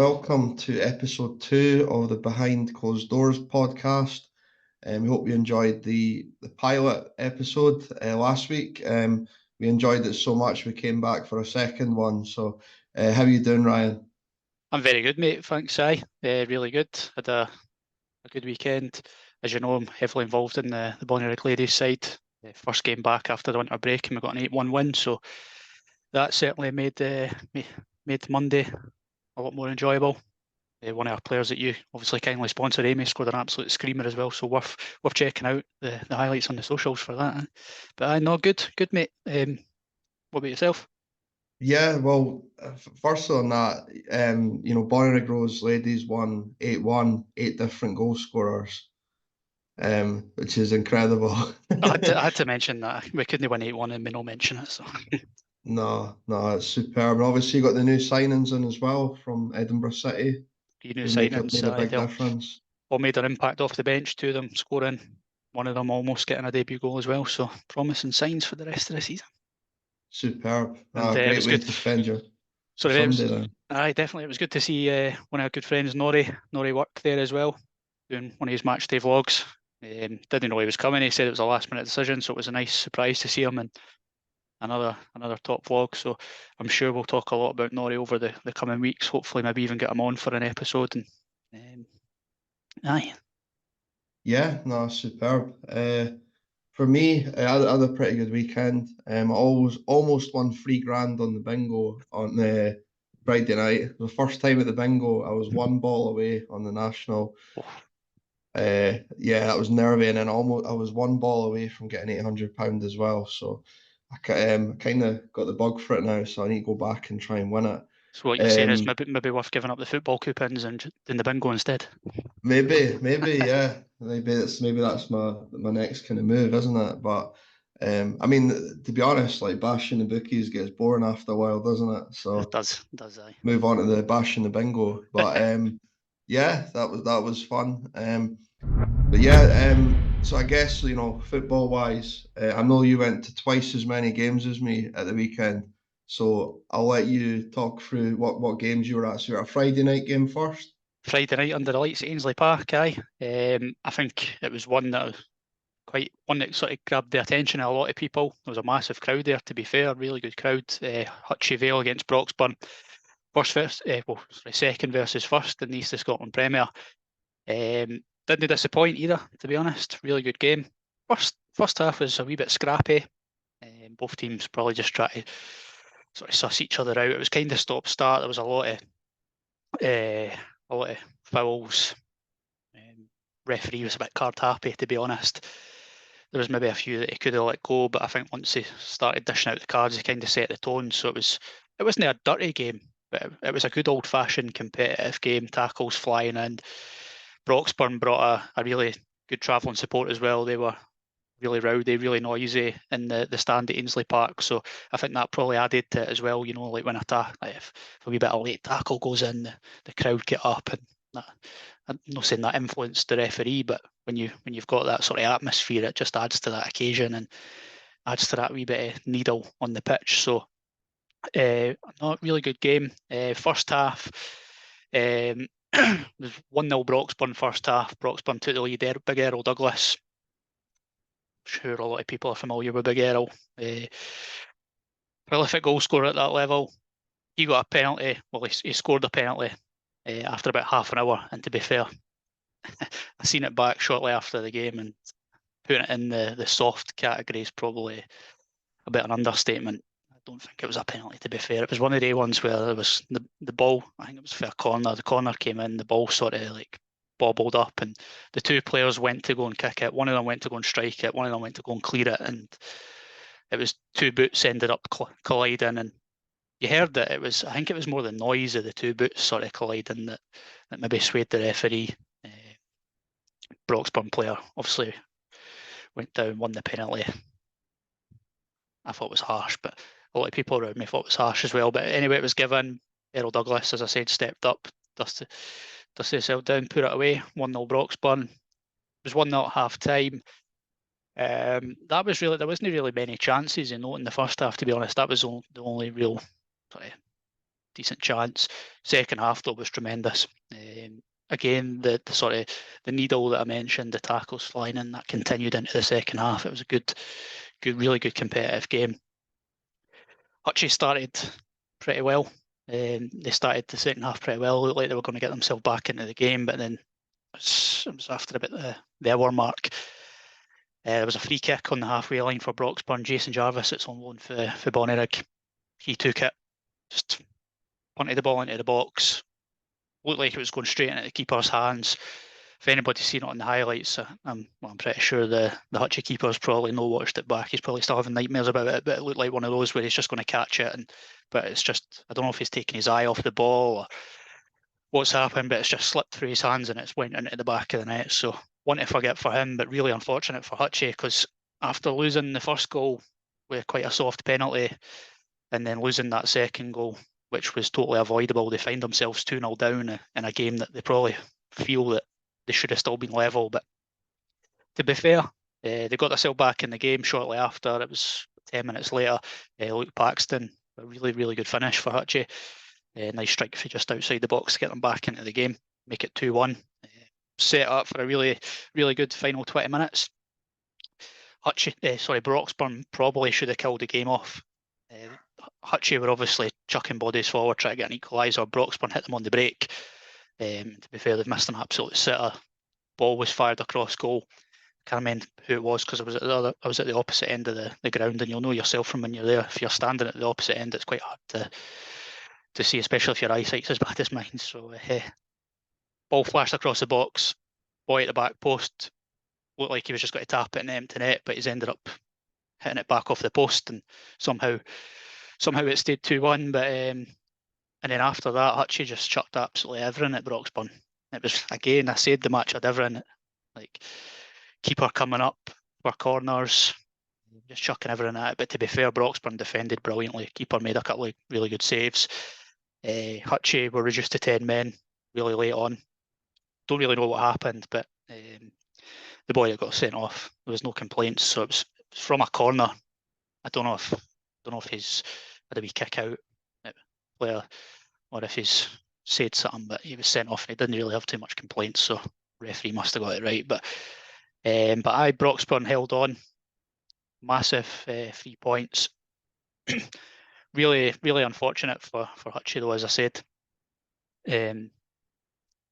welcome to episode 2 of the Behind Closed Doors podcast. We hope you enjoyed the pilot episode last week. We enjoyed it so much we came back for a second one. So, how are you doing, Ryan? I'm very good, mate. Thanks, really good. Had a good weekend. As you know, I'm heavily involved in the Bonnyrigg ladies side. First game back after the winter break, and we got an 8-1 win. So that certainly made Monday a lot more enjoyable. One of our players that you obviously kindly sponsored, Amy, scored an absolute screamer as well. So worth checking out the highlights on the socials for that. But I know, good, mate. What about yourself? Yeah, well, first on that, Bonnyrigg Rose ladies won 8-1, 8 different goal scorers, which is incredible. I had to mention that. We couldn't win 8-1 and me not mention it. So. No, it's superb. And obviously, you got the new signings in as well from Edinburgh City. The new Who made signings, a big they difference. all made an impact off the bench, two of them scoring, one of them almost getting a debut goal as well. So promising signs for the rest of the season. Superb. And it Great was way good. to spend your Sorry, Sunday then. definitely. It was good to see one of our good friends, Nori work there as well, doing one of his match day vlogs. Didn't know he was coming. He said it was a last minute decision, so it was a nice surprise to see him and another top vlog. So I'm sure we'll talk a lot about Nori over the coming weeks. Hopefully, maybe even get him on for an episode. And aye. Yeah, no, superb. For me, I had a pretty good weekend. I almost won $3,000 on the bingo on the Friday night. The first time at the bingo, I was one ball away on the national. Yeah, that was nervy, and then I was one ball away from getting £800 as well. So I kind of got the bug for it now. So I need to go back and try and win it. So what you're saying is maybe worth giving up the football coupons and doing the bingo instead. Maybe, yeah. Maybe that's my next kind of move, isn't it? But I mean, to be honest, like bashing the bookies gets boring after a while, doesn't it? So It does aye. move on to the bashing the bingo. But yeah, that was fun. But yeah, so I guess football wise, I know you went to twice as many games as me at the weekend. So I'll let you talk through what games you were at. So you're at a Friday night game first. Friday night under the lights at Ainsley Park, aye. I think it was one that sort of grabbed the attention of a lot of people. There was a massive crowd there, to be fair, really good crowd. Hutchie Vale against Broxburn. Second versus first in the East of Scotland Premier. Didn't disappoint either, to be honest. Really good game. First half was a wee bit scrappy. Both teams probably just try to sort of suss each other out. It was kind of stop-start. There was a lot of fouls. Referee was a bit card happy, to be honest. There was maybe a few that he could have let go, but I think once he started dishing out the cards, he kind of set the tone. So it wasn't a dirty game, but it was a good old-fashioned competitive game. Tackles flying in. Broxburn brought a really good travelling support as well. They were really rowdy, really noisy in the stand at Ainsley Park. So I think that probably added to it as well. You know, like when if a wee bit of late tackle goes in, the crowd get up, and that, I'm not saying that influenced the referee, but when you've got that sort of atmosphere, it just adds to that occasion and adds to that wee bit of needle on the pitch. So not really good game. First half, was 1-0 Broxburn first half. Broxburn took the lead. Big Errol Douglas. I'm sure a lot of people are familiar with Big Errol. Prolific goal scorer at that level. He got a penalty. Well, he scored a penalty after about half an hour. And to be fair, I seen it back shortly after the game, and putting it in the soft category is probably a bit of an understatement. I don't think it was a penalty, to be fair. It was one of the ones where there was the ball, I think it was for a corner. The corner came in, the ball sort of like bobbled up, and the two players went to go and kick it. One of them went to go and strike it. One of them went to go and clear it, and it was two boots ended up colliding. And you heard that I think it was more the noise of the two boots sort of colliding that maybe swayed the referee. Broxburn player obviously went down, won the penalty. I thought it was harsh, but a lot of people around me thought it was harsh as well. But anyway, it was given. Errol Douglas, as I said, stepped up, dusted himself down, put it away. 1-0 Broxburn. It was 1-0 at half time. There wasn't really many chances in the first half, to be honest. That was the only real sort of decent chance. Second half though was tremendous. Again, the sort of the needle that I mentioned, the tackles flying in, that continued into the second half. It was a good, really good competitive game. Hutchie started pretty well. They started the second half pretty well. Looked like they were going to get themselves back into the game, but then it was after about the hour mark. There was a free kick on the halfway line for Broxburn. Jason Jarvis, it's on loan for Bonnyrigg. He took it, just punted the ball into the box. Looked like it was going straight into the keeper's hands. If anybody's seen it on the highlights, I'm pretty sure the Hutchie keeper's probably not watched it back. He's probably still having nightmares about it, but it looked like one of those where he's just going to catch it. But it's just, I don't know if he's taking his eye off the ball or what's happened, but it's just slipped through his hands and it's went into the back of the net. So one to forget for him, but really unfortunate for Hutchie, because after losing the first goal with quite a soft penalty and then losing that second goal, which was totally avoidable, they find themselves 2-0 down in a game that they probably feel that they should have still been level. But to be fair, they got themselves back in the game shortly after. It was 10 minutes later. Luke Paxton, a really, really good finish for Hutchie. Nice strike for just outside the box to get them back into the game, make it 2-1. Set up for a really, really good final 20 minutes. Broxburn probably should have killed the game off. Hutchie were obviously chucking bodies forward, trying to get an equaliser. Broxburn hit them on the break. To be fair, they've missed an absolute sitter. Ball was fired across goal. Can't remember who it was because I was at the opposite end of the ground, and you'll know yourself from when you're there. If you're standing at the opposite end, it's quite hard to see, especially if your eyesight's as bad as mine. So ball flashed across the box, boy at the back post, looked like he was just going to tap it in the empty net, but he's ended up hitting it back off the post, and somehow it stayed 2-1. But and then after that, Hutchie just chucked absolutely everything at Broxburn. It was, again, I said the match had everything, like keeper coming up for corners, just chucking everything at it. But to be fair, Broxburn defended brilliantly. Keeper made a couple of really good saves. Hutchie were reduced to 10 men really late on. Don't really know what happened, but the boy that got sent off, there was no complaints. So it was from a corner. I don't know if he's had a wee kick out at player or if he's said something, but he was sent off and he didn't really have too much complaints. So referee must have got it right. But Broxburn held on. Massive 3 points. Really, really unfortunate for Hutchie though, as I said.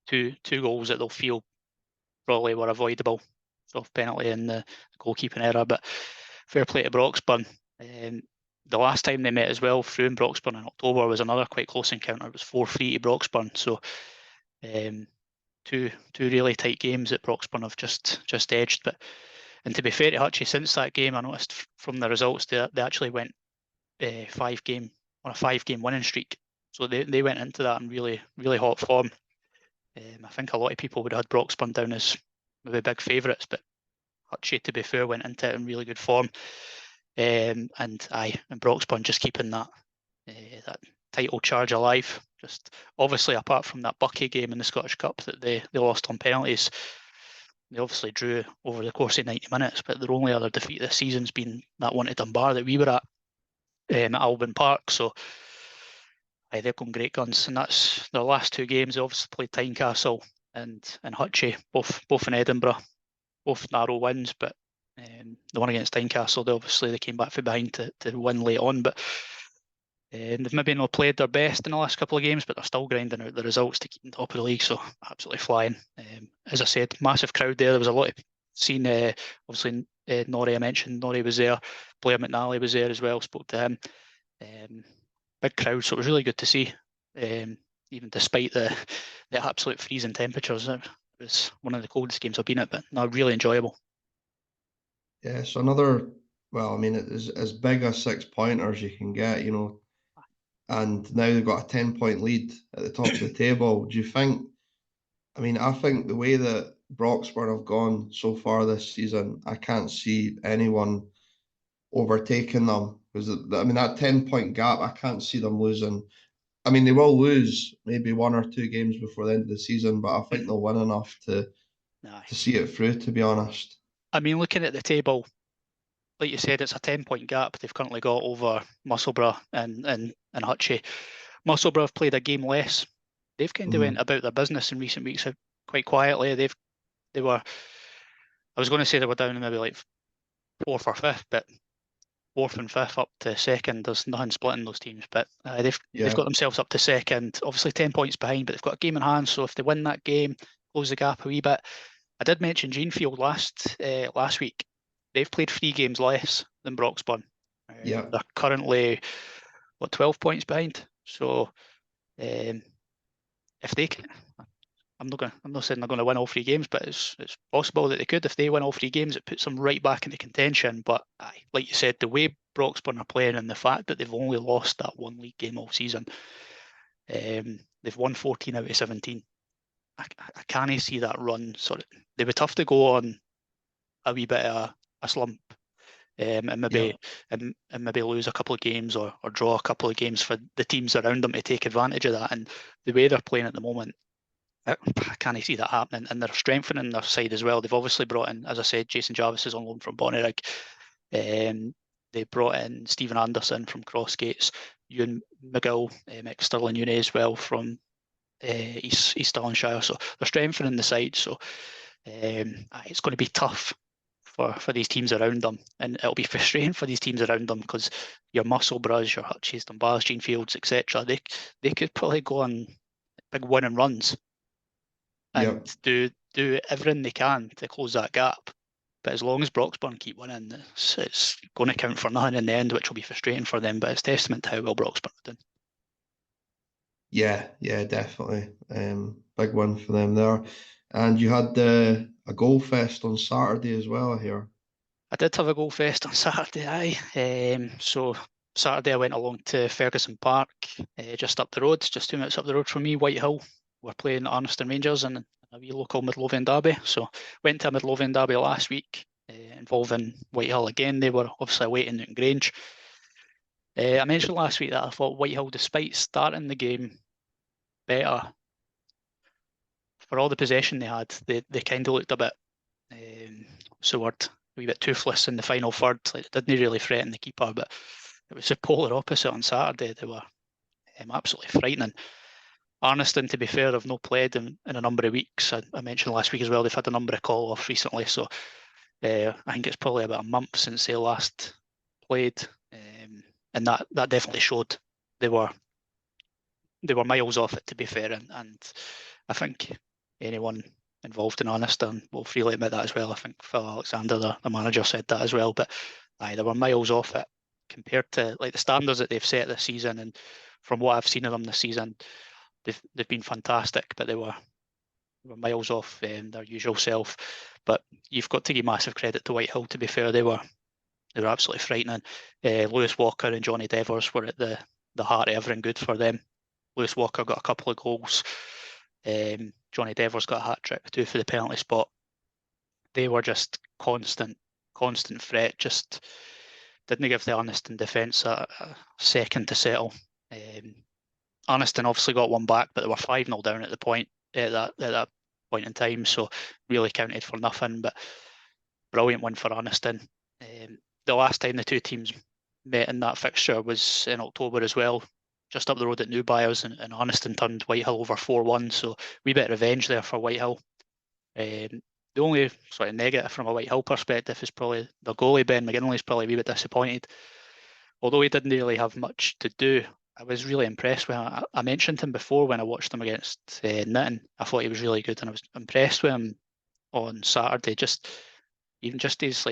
Two goals that they'll feel probably were avoidable. Soft penalty and the goalkeeping error, but fair play to Broxburn. The last time they met as well, Frew and Broxburn in October, was another quite close encounter. It was 4-3 to Broxburn. So two really tight games that Broxburn have just edged. And to be fair to Hutchie, since that game, I noticed from the results they actually went on a 5-game winning streak. So they went into that in really, really hot form. I think a lot of people would have had Broxburn down as maybe big favourites, but Hutchie, to be fair, went into it in really good form. And Broxburn just keeping that title charge alive. Just obviously, apart from that Bucky game in the Scottish Cup that they lost on penalties, they obviously drew over the course of 90 minutes. But their only other defeat this season's been that one to Dunbar that we were at Albion Park. So they've gone great guns, and that's their last two games. They obviously played Tynecastle and Hutchie, both in Edinburgh, both narrow wins, but the one against Tynecastle, they came back from behind to win late on, but they've maybe not played their best in the last couple of games, but they're still grinding out the results to keep on top of the league, so absolutely flying. As I said, massive crowd there. There was a lot of seen, obviously, Norrie, I mentioned, Norrie was there, Blair McNally was there as well, spoke to him. Big crowd, so it was really good to see, even despite the absolute freezing temperatures. It was one of the coldest games I've been at, but no, really enjoyable. Yeah, so another, well, I mean, it is as big as 6-pointers you can get, and now they've got a 10-point lead at the top of the table. Do you think, I think the way that Broxburn have gone so far this season, I can't see anyone overtaking them, because that 10-point gap, I can't see them losing. They will lose maybe 1 or 2 games before the end of the season, but I think they'll win enough to see it through, to be honest. Looking at the table, like you said, it's a 10-point gap they've currently got over Musselburgh and Hutchie. Musselburgh have played a game less. They've kind of Mhm. went about their business in recent weeks quite quietly. They were, I was going to say they were down in maybe like fourth or fifth, but fourth and fifth up to second. There's nothing splitting those teams, but they've Yeah, got themselves up to second. Obviously 10 points behind, but they've got a game in hand. So if they win that game, close the gap a wee bit. I did mention Jeanfield last week. They've played 3 games less than Broxburn. yeah, They're currently 12 points behind. So um, if they can, I'm not saying they're going to win all 3 games, but it's possible that they could. If they win all 3 games, it puts them right back into contention. But like you said, the way Broxburn are playing and the fact that they've only lost that 1 league game all season, they've won 14 out of 17. I can't see that run. They were tough to go on a wee bit of a slump, and yeah, maybe lose a couple of games or draw a couple of games for the teams around them to take advantage of that. And the way they're playing at the moment, I can't see that happening. And they're strengthening their side as well. They've obviously brought in, as I said, Jason Jarvis is on loan from Bonnyrigg. They brought in Stephen Anderson from Crossgates, Ewan McGill, ex Stirling Uni as well from East Stirlingshire. So they're strengthening the side. So it's going to be tough for these teams around them, and it'll be frustrating for these teams around them because your Musselburghs, your Hutchies, Dunbars, Jeanfields, etc. They could probably go on big winning runs yeah. and do everything they can to close that gap. But as long as Broxburn keep winning, it's going to count for nothing in the end, which will be frustrating for them. But it's testament to how well Broxburn are doing. Yeah, yeah, definitely. Big win for them there. And you had a goal fest on Saturday as well, I hear. I did have a goal fest on Saturday, aye. So Saturday I went along to Ferguson Park, just up the road, just 2 minutes up the road from me, Whitehill. We're playing Arniston Rangers in a wee local Midlothian derby. So went to a Midlothian derby last week, involving Whitehill again. They were obviously away in Newton Grange. I mentioned last week that I thought Whitehill, despite starting the game better, for all the possession they had, they kind of looked a bit, what's the word, a wee bit toothless in the final third. Like, they didn't really threaten the keeper, but it was the polar opposite on Saturday. They were absolutely frightening. Arniston, to be fair, have not played in a number of weeks. I mentioned last week as well, they've had a number of call-offs recently, so I think it's probably about a month since they last played, and that definitely showed. They were miles off it, to be fair, and I think anyone involved in Arniston will freely admit that as well. I think Phil Alexander, the manager, said that as well. But they were miles off it compared to like the standards that they've set this season. And from what I've seen of them this season, they've been fantastic. But they were miles off their usual self. But you've got to give massive credit to Whitehill. To be fair, they were absolutely frightening. Lewis Walker and Johnny Devers were at the heart of everything good for them. Lewis Walker got a couple of goals. Johnny Devers got a hat trick too for the penalty spot. They were just constant threat. Just didn't give the Arniston defence a second to settle. Arniston obviously got one back, but they were 5-0 down at that point in time, so really counted for nothing. But brilliant win for Arniston. The last time the two teams met in that fixture was in October as well, just up the road at Newbyres, and Arniston turned Whitehill over 4-1, so wee bit of revenge there for Whitehill. The only sort of negative from a Whitehill perspective is probably the goalie, Ben McGinley, is probably a wee bit disappointed. Although he didn't really have much to do, I was really impressed with him. I mentioned him before when I watched him against Nitton. I thought he was really good, and I was impressed with him on Saturday. Even just his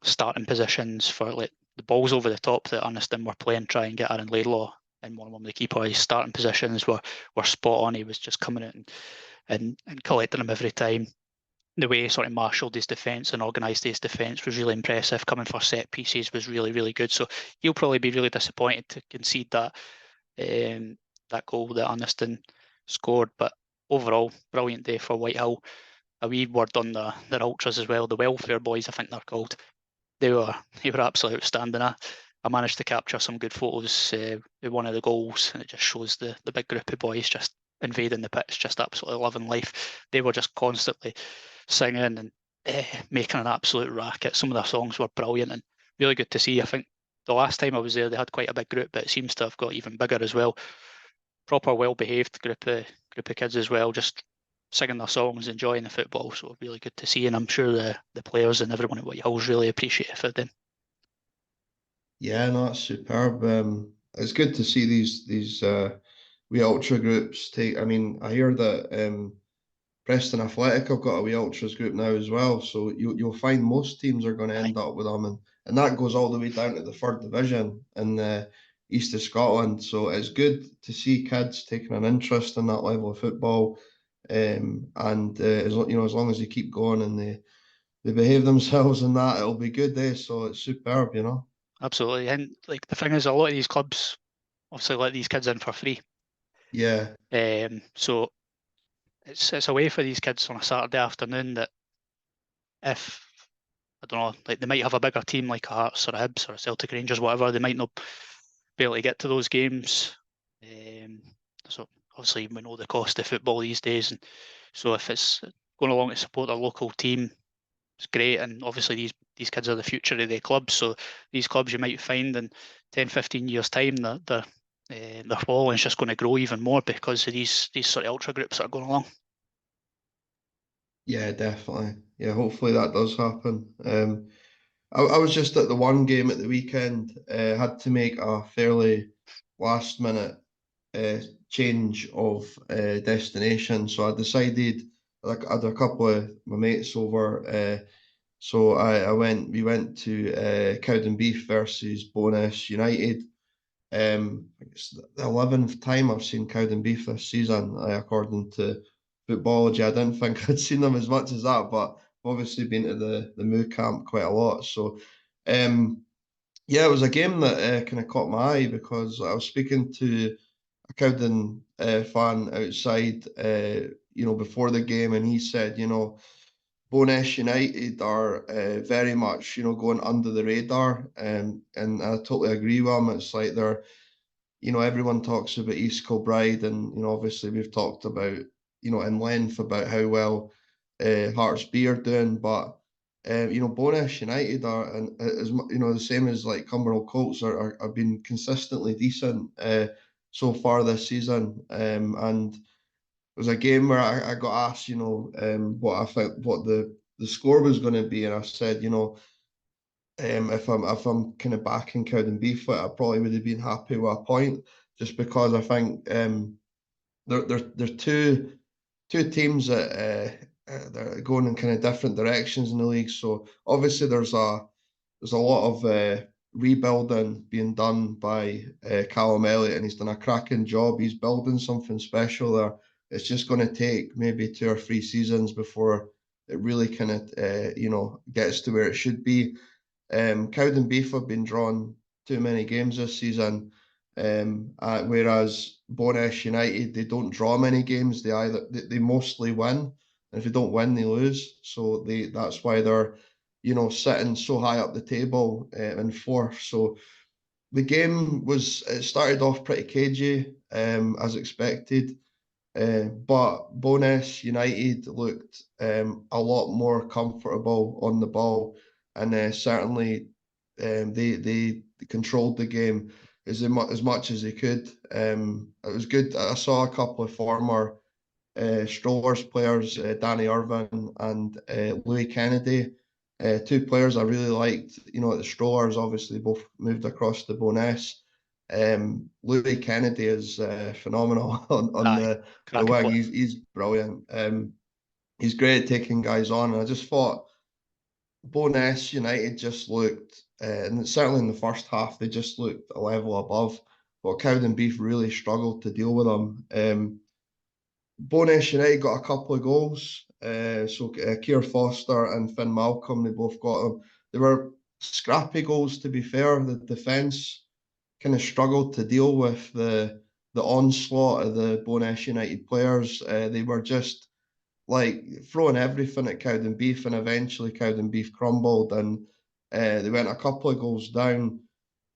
starting positions for like the balls over the top that Arniston were playing, try and get Aaron Laidlaw in one of the keeper. His starting positions were spot on. He was just coming out and collecting them every time. The way he sort of marshalled his defence and organised his defence was really impressive. Coming for set pieces was really, really good. So he'll probably be really disappointed to concede that goal that Arniston scored. But overall, brilliant day for Whitehill. A wee word on their ultras as well. The welfare boys, I think they're called. They were absolutely outstanding. I managed to capture some good photos with one of the goals, and it just shows the big group of boys just invading the pitch, just absolutely loving life. They were just constantly singing and making an absolute racket. Some of their songs were brilliant and really good to see. I think the last time I was there, they had quite a big group, but it seems to have got even bigger as well. Proper, well-behaved group of kids as well, just singing their songs, enjoying the football. So really good to see, and I'm sure the players and everyone at Whitehall's really appreciative of them. Yeah, no, it's superb. It's good to see these wee ultra groups take. I mean, I hear that Preston Athletic have got a wee ultras group now as well. So you'll find most teams are going to Aye, end up with them, and that goes all the way down to the third division in the east of Scotland. So it's good to see kids taking an interest in that level of football. And as long as they keep going and they behave themselves in that, it'll be good. So it's superb. absolutely. And like the thing is, a lot of these clubs obviously let these kids in for free. Yeah, So it's a way for these kids on a Saturday afternoon that if I don't know, like they might have a bigger team like a Hearts or a Hibs or a Celtic Rangers, whatever, they might not be able to get to those games. Um, so obviously we know the cost of football these days, and so if it's going along to support a local team, it's great. And obviously these kids are the future of their clubs. So these clubs you might find in 10, 15 years time that their following is just going to grow even more because of these sort of ultra groups that are going along. yeah, definitely. Yeah, hopefully that does happen. I was just at the one game at the weekend. Had to make a fairly last minute uh, change of destination, so I decided, like, I had a couple of my mates over. So we went to Cowdenbeath versus Bo'ness United. I think it's the 11th time I've seen Cowdenbeath this season, according to Footballogy. I didn't think I'd seen them as much as that, but I've obviously been to the Moo camp quite a lot. So, yeah, it was a game that kind of caught my eye because I was speaking to a Cowden fan outside, before the game, and he said, Bo'ness United are very much, going under the radar, and I totally agree with him. It's like everyone talks about East Kilbride, and obviously we've talked about, in length about how well Hearts B are doing, but Bo'ness United are, and as the same as like Cumbernauld Colts are been consistently decent so far this season, and it was a game where I got asked, what I thought, what the score was going to be, and I said, if I'm kind of backing Cowdenbeath, I probably would have been happy with a point, just because I think they're two teams that are going in kind of different directions in the league. So obviously there's a lot of rebuilding being done by Callum Elliott, and he's done a cracking job. He's building something special there. It's just going to take maybe 2 or 3 seasons before it really kind of gets to where it should be. Cowdenbeath have been drawn too many games this season, whereas Bo'ness United, they don't draw many games. They mostly win, and if they don't win, they lose. So that's why they're sitting so high up the table in fourth. So the game it started off pretty cagey, as expected. But Bo'ness United looked a lot more comfortable on the ball, and certainly they controlled the game as much as they could. It was good. I saw a couple of former Strollers players, Danny Irvin and Louis Kennedy. Two players I really liked. At the Strollers, obviously both moved across to Bo'ness. Louis Kennedy is phenomenal on Aye, the cracking wing. player. He's brilliant. He's great at taking guys on, and I just thought Bo'ness United just looked, and certainly in the first half, they just looked a level above. But Cowdenbeath really struggled to deal with them. Bo'ness United got a couple of goals. So Keir Foster and Finn Malcolm, they both got them. They were scrappy goals, to be fair. The defence kind of struggled to deal with the onslaught of the Bo'ness United players. They were just like throwing everything at Cowdenbeath, and eventually Cowdenbeath crumbled, and they went a couple of goals down.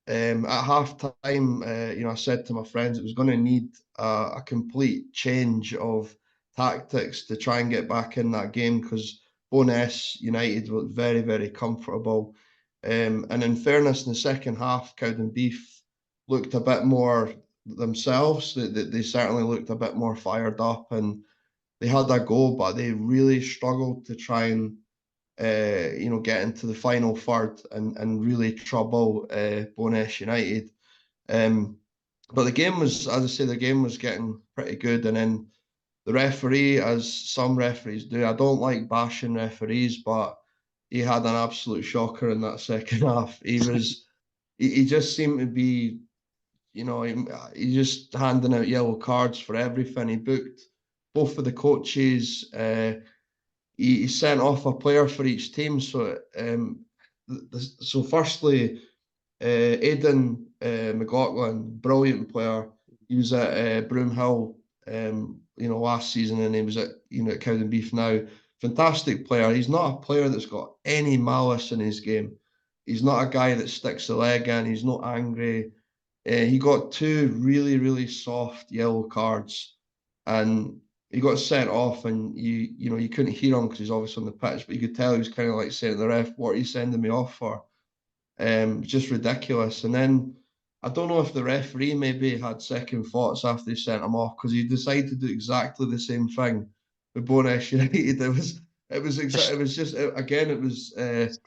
At half time, I said to my friends it was going to need a complete change of tactics to try and get back in that game, because Bo'ness United were very, very comfortable. And in fairness, in the second half, Cowdenbeath looked a bit more themselves. They certainly looked a bit more fired up, and they had a goal, but they really struggled to try and get into the final third and really trouble Bonesh United. But the game was, as I say, the game was getting pretty good, and then the referee, as some referees do, I don't like bashing referees, but he had an absolute shocker in that second half. He just seemed to be, he just handing out yellow cards for everything. He booked both of the coaches. He sent off a player for each team. So firstly, Aidan McLaughlin, brilliant player. He was at Broomhill, last season, and he was at at Cowdenbeath now. Fantastic player. He's not a player that's got any malice in his game. He's not a guy that sticks the leg in. He's not angry. He got two really, really soft yellow cards, and he got sent off. And you couldn't hear him because he's obviously on the pitch, but you could tell he was kind of like saying to the ref, "What are you sending me off for?" Just ridiculous. And then I don't know if the referee maybe had second thoughts after he sent him off, because he decided to do exactly the same thing with Bonesh United. Just It was just again, it was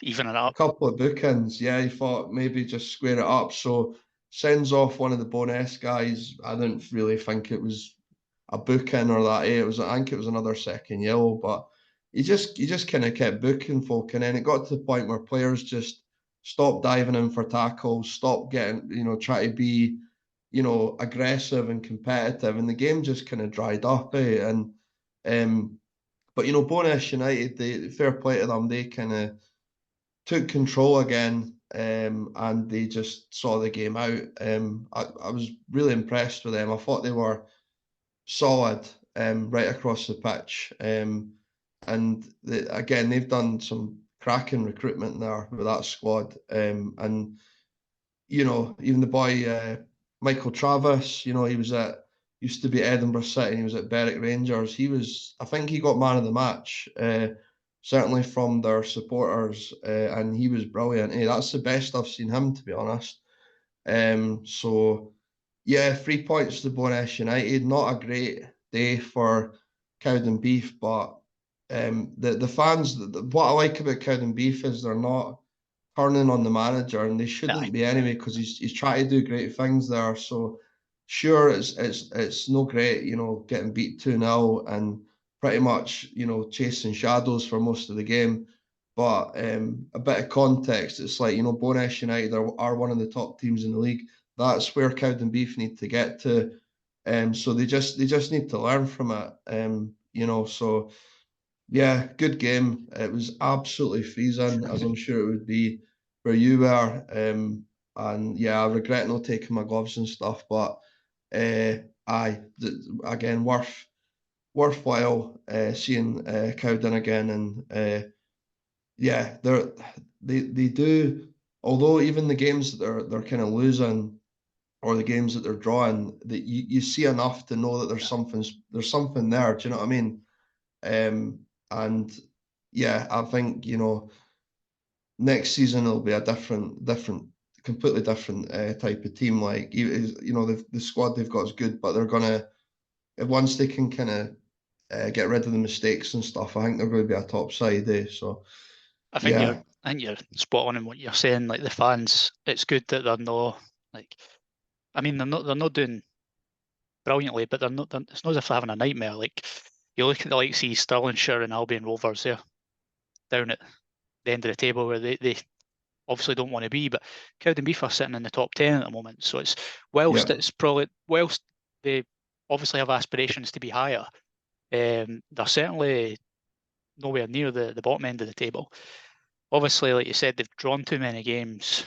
even it a up. couple of bookends. Yeah, he thought maybe just square it up. So sends off one of the Bonesh guys. I didn't really think it was a booking or that. I think it was another second yellow, but he just kind of kept booking folk, and then it got to the point where players just stopped diving in for tackles, stopped getting, try to be, aggressive and competitive, and the game just kind of dried up. And but Bonesh United, they fair play to them, they kind of took control again, and they just saw the game out. I was really impressed with them. I thought they were solid, right across the pitch. And again, they've done some cracking recruitment there with that squad. And even the boy Michael Travis, he used to be at Edinburgh City, and he was at Berwick Rangers. I think he got man of the match, certainly from their supporters, and he was brilliant. Hey, that's the best I've seen him, to be honest. So yeah, 3 points to Bonesh United. Not a great day for Cowdenbeath, but the fans. What I like about Cowdenbeath is they're not turning on the manager, and they Aye. shouldn't be anyway, because he's trying to do great things there. So sure, it's no great, getting beat 2-0 and pretty much chasing shadows for most of the game. But a bit of context, it's like Bonesh United are one of the top teams in the league. That's where Cowdenbeath need to get to. So they just need to learn from it. So yeah, good game. It was absolutely freezing, as I'm sure it would be where you were. And yeah, I regret not taking my gloves and stuff, but again, worthwhile seeing Cowden again. And yeah, they do. Although even the games that they're kind of losing, or the games that they're drawing, that you see enough to know that there's something there. Do you know what I mean? And yeah, I think next season it'll be a completely different type of team. Like the squad they've got is good, but they're gonna, once they can kind of get rid of the mistakes and stuff, I think they're going to be a top side. So I think you're yeah, I think you're spot on in what you're saying. Like the fans, it's good that they're not like. I mean, they're not doing brilliantly, but it's not as if they're having a nightmare. Like you look at the likes of Stirlingshire and Albion Rovers there, down at the end of the table where they obviously don't want to be, but Cowdenbeath are sitting in the top 10 at the moment. So yeah, whilst they obviously have aspirations to be higher, they're certainly nowhere near the bottom end of the table. Obviously, like you said, they've drawn too many games.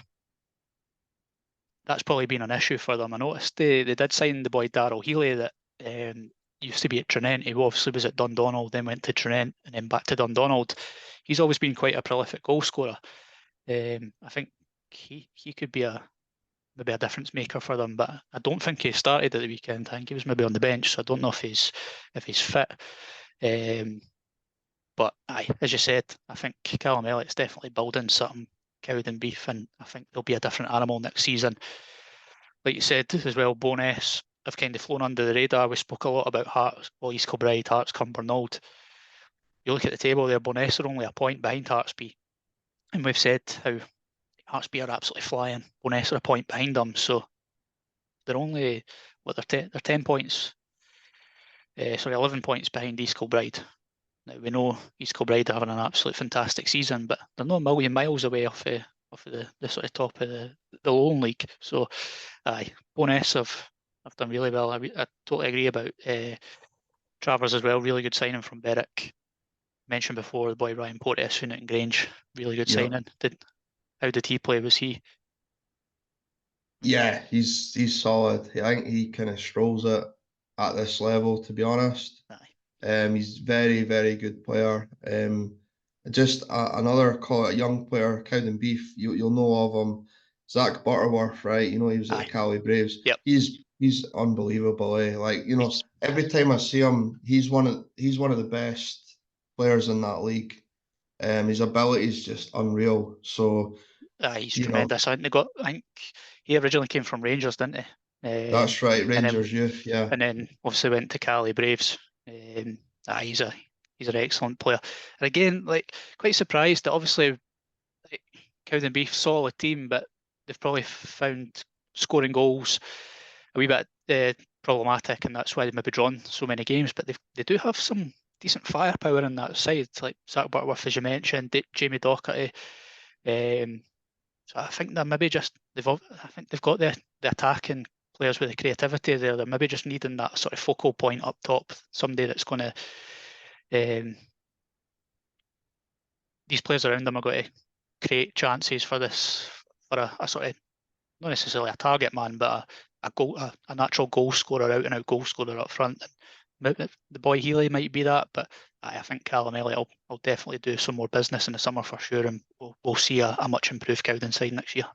That's probably been an issue for them. I noticed they did sign the boy Darrell Healy that used to be at Tranent. He obviously was at Dundonald, then went to Tranent, and then back to Dundonald. He's always been quite a prolific goal scorer. I think he could be maybe a difference maker for them, but I don't think he started at the weekend. I think he was maybe on the bench, so I don't know if he's fit. But aye, as you said, I think Callum Elliott's definitely building something Cowdenbeath, and I think they'll be a different animal next season. Like you said as well, Bo'ness have kind of flown under the radar. We spoke a lot about Hearts, well, East Kilbride, Hearts, Cumbernauld. You look at the table there, Bo'ness are only a point behind Heartsby. And we've said how Heartsby are absolutely flying. Bo'ness are a point behind them. So they're only, they're 10 points, 11 points behind East Kilbride. Now, we know East Kilbride are having an absolute fantastic season, but they're not a million miles away off the sort of top of the Lowland League. So, aye, Bo'ness have done really well. I totally agree about Travers as well. Really good signing from Berwick. Mentioned before, the boy Ryan Porteous, Newton Grange, really good Yep. signing. How did he play? Was he? Yeah, he's solid. I think he kind of strolls it at this level, to be honest. Aye. He's very, very good player. Just another call it young player, Cowdenbeath. You'll know of him, Zach Butterworth, right? You know he was at the Aye. Cali Braves. Yep. He's unbelievable. Like He's, every time I see him, he's one of the best players in that league. His ability is just unreal. So he's you know tremendous. I think he originally came from Rangers, didn't he? that's right, And then Rangers youth. Yeah, obviously went to Cali Braves. He's an excellent player. And again, like quite surprised that obviously like, Cowdenbeath solid team, but they've probably found scoring goals a wee bit problematic, and that's why they've maybe drawn so many games. But they do have some decent firepower in that side, like Zach Butterworth, as you mentioned, Jamie Docherty. So I think they're maybe just I think they've got the attacking players with the creativity there. They're maybe just needing that sort of focal point up top, somebody that's going to these players around them are going to create chances for a sort of not necessarily a target man, but a natural goal scorer, out and out goal scorer up front. And the boy Healy might be that, but I think Callum Elliott will definitely do some more business in the summer for sure, and we'll see a much improved Cowden side next year.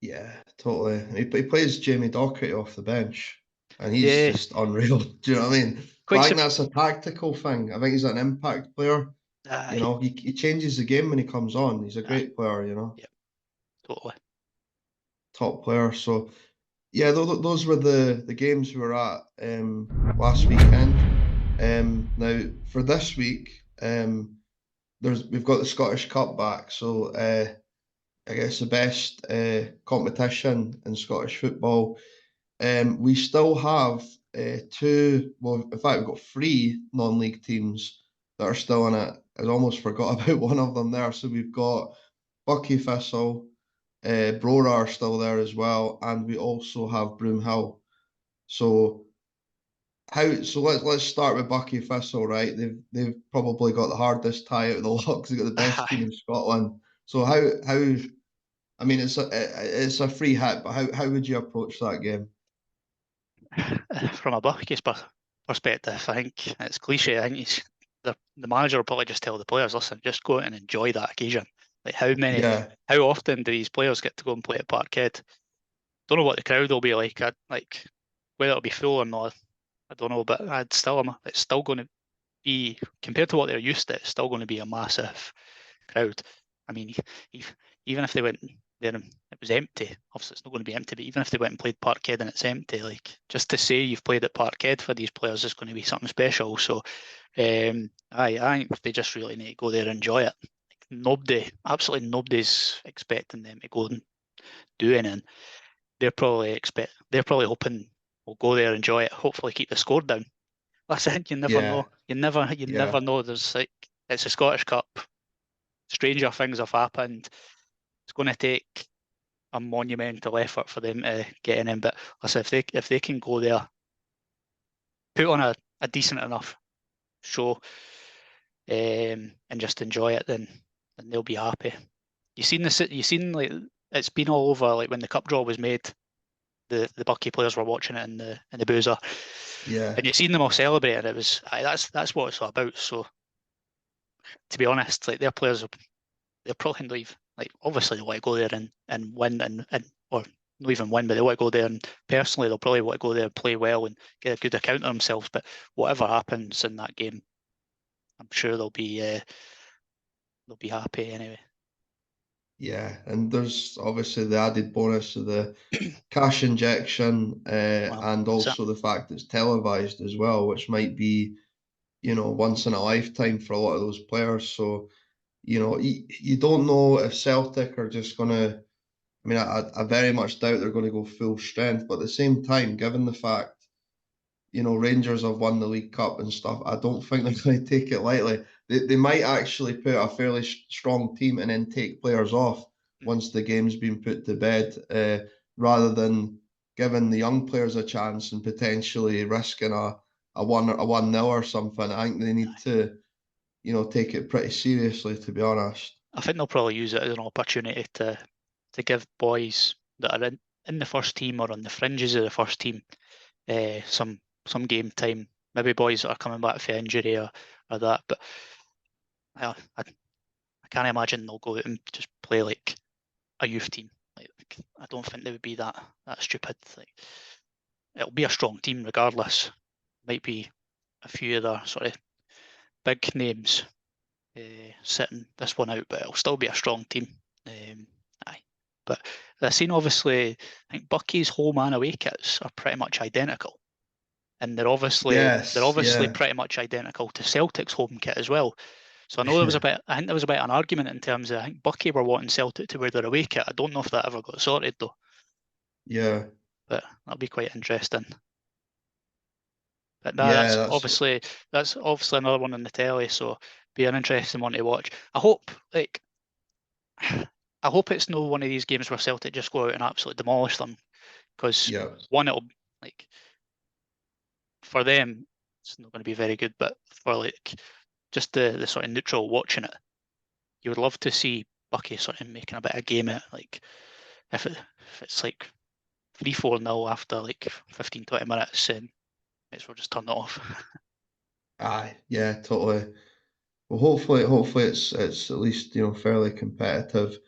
yeah, totally. He plays Jamie Docherty off the bench, and he's Yeah, just unreal. Do you know what I mean? But quite I think that's a tactical thing. I think he's an impact player. You aye, know, he changes the game when he comes on. He's a aye, great player. You know, yeah, totally. top player. So yeah, those were the games we were at last weekend. Now for this week, we've got the Scottish Cup back. So I guess the best competition in Scottish football. We still have two, well, in fact, we've got three non-league teams that are still in it. I almost forgot about one of them there. So we've got Bucky Thistle, Brora are still there as well, and we also have Broomhill. So let's start with Bucky Thistle, right? They've probably got the hardest tie out of the lot. They've got the best team Aye. in Scotland. So how I mean, it's a free hit, but how would you approach that game? From a Bucky's perspective, I think it's cliche. I think the manager will probably just tell the players, listen, just go out and enjoy that occasion. Like Yeah, how often do these players get to go and play at Parkhead? Don't know what the crowd will be like. Like whether it'll be full or not, I don't know. But it's still going to be compared to what they're used to. It's still going to be a massive crowd. I mean, even if they went there and it was empty, obviously it's not going to be empty, but even if they went and played Parkhead and it's empty, like just to say you've played at Parkhead for these players is going to be something special. So, I think they just really need to go there and enjoy it. Absolutely nobody's expecting them to go and do anything. They're probably hoping we'll go there, enjoy it, hopefully keep the score down. That's it. You never yeah, know. You yeah, never know. There's like it's a Scottish Cup. Stranger things have happened. It's going to take a monumental effort for them to get in. But listen, if they can go there, put on a decent enough show, and just enjoy it, then they'll be happy. You seen like it's been all over. Like when the cup draw was made, the Bucky players were watching it in the boozer, yeah, and you seen them all celebrating. It was that's what it's all about. So to be honest, like their players, they'll probably leave. Like obviously they want to go there and win and or not even win, but they want to go there and personally they'll probably want to go there and play well and get a good account of themselves. But whatever happens in that game, I'm sure they'll be happy anyway. Yeah, and there's obviously the added bonus of the cash injection, Well, and that's it. also the fact it's televised as well, which might be, once in a lifetime for a lot of those players. So, you don't know if Celtic are just going to. I mean, I very much doubt they're going to go full strength, but at the same time, given the fact Rangers have won the League Cup and stuff, I don't think they're going to take it lightly. They might actually put a fairly strong team and then take players off once the game's been put to bed, rather than giving the young players a chance and potentially risking a 1-0 or something. I think they need to, take it pretty seriously, to be honest. I think they'll probably use it as an opportunity to give boys that are in the first team or on the fringes of the first team some game time. Maybe boys that are coming back for injury or that. But I can't imagine they'll go out and just play like a youth team. Like, I don't think they would be that stupid. Like, it'll be a strong team regardless. Might be a few of the sort of big names sitting this one out, but it'll still be a strong team. Aye. But I've seen obviously, I think Bucky's home and away kits are pretty much identical. And they're Yes, obviously yeah, pretty much identical to Celtic's home kit as well. So I think there was about an argument in terms of I think Bucky were wanting Celtic to wear their away kit. I don't know if that ever got sorted though, yeah, but that'll be quite interesting. But nah, yeah. that's obviously another one on the telly, so be an interesting one to watch. I hope like I hope it's no one of these games where Celtic just go out and absolutely demolish them, because Yeah, one, it'll like for them it's not going to be very good, but for like just the sort of neutral watching it, you would love to see Bucky sort of making a bit of game at like if it's like 3-4-0 after like 15-20 minutes and it's will just turn it off. aye, yeah, totally. Well, hopefully it's at least fairly competitive.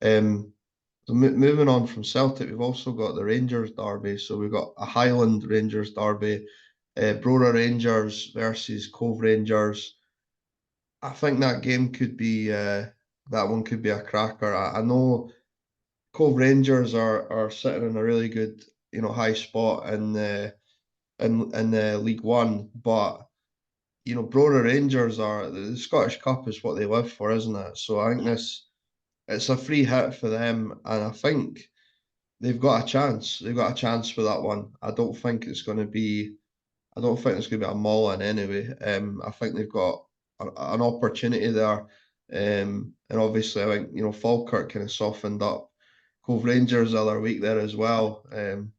So moving on from Celtic, we've also got the Rangers derby. So we've got a Highland Rangers derby, Brora Rangers versus Cove Rangers. I think that game could be that one could be a cracker. I know Cove Rangers are sitting in a really good high spot in League One, but Brora Rangers are the Scottish Cup is what they live for, isn't it? So I think it's a free hit for them, and I think they've got a chance. They've got a chance for that one. I don't think it's going to be. I don't think it's going to be a mauling anyway. I think they've got an opportunity there, and obviously I think Falkirk kind of softened up Cove Rangers the other week there as well.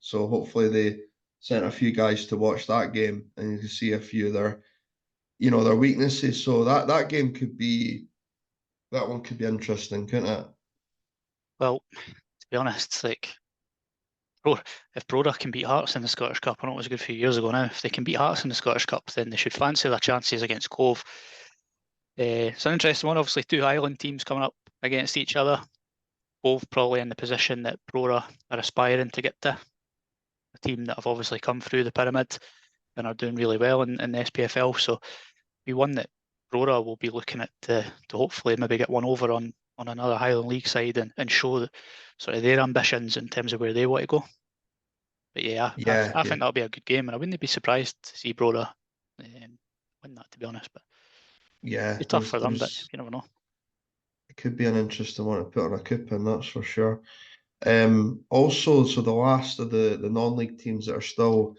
So hopefully they sent a few guys to watch that game, and you can see a few of their weaknesses. So that one could be interesting, couldn't it? Well, to be honest, it's like if Broda can beat Hearts in the Scottish Cup, I know it was a good few years ago now. If they can beat Hearts in the Scottish Cup, then they should fancy their chances against Cove. It's an interesting one. Obviously, two Highland teams coming up against each other. Both probably in the position that Brora are aspiring to get to. A team that have obviously come through the pyramid and are doing really well in the SPFL. So be one that Brora will be looking at to hopefully maybe get one over on another Highland League side and show sort of their ambitions in terms of where they want to go. But yeah, Yeah, I yeah, think that'll be a good game, and I wouldn't be surprised to see Brora win that, to be honest. But yeah. it's tough There's for them, but there's you never know. it could be an interesting one to put on a coupon, that's for sure. Also, so the last of the non-league teams that are still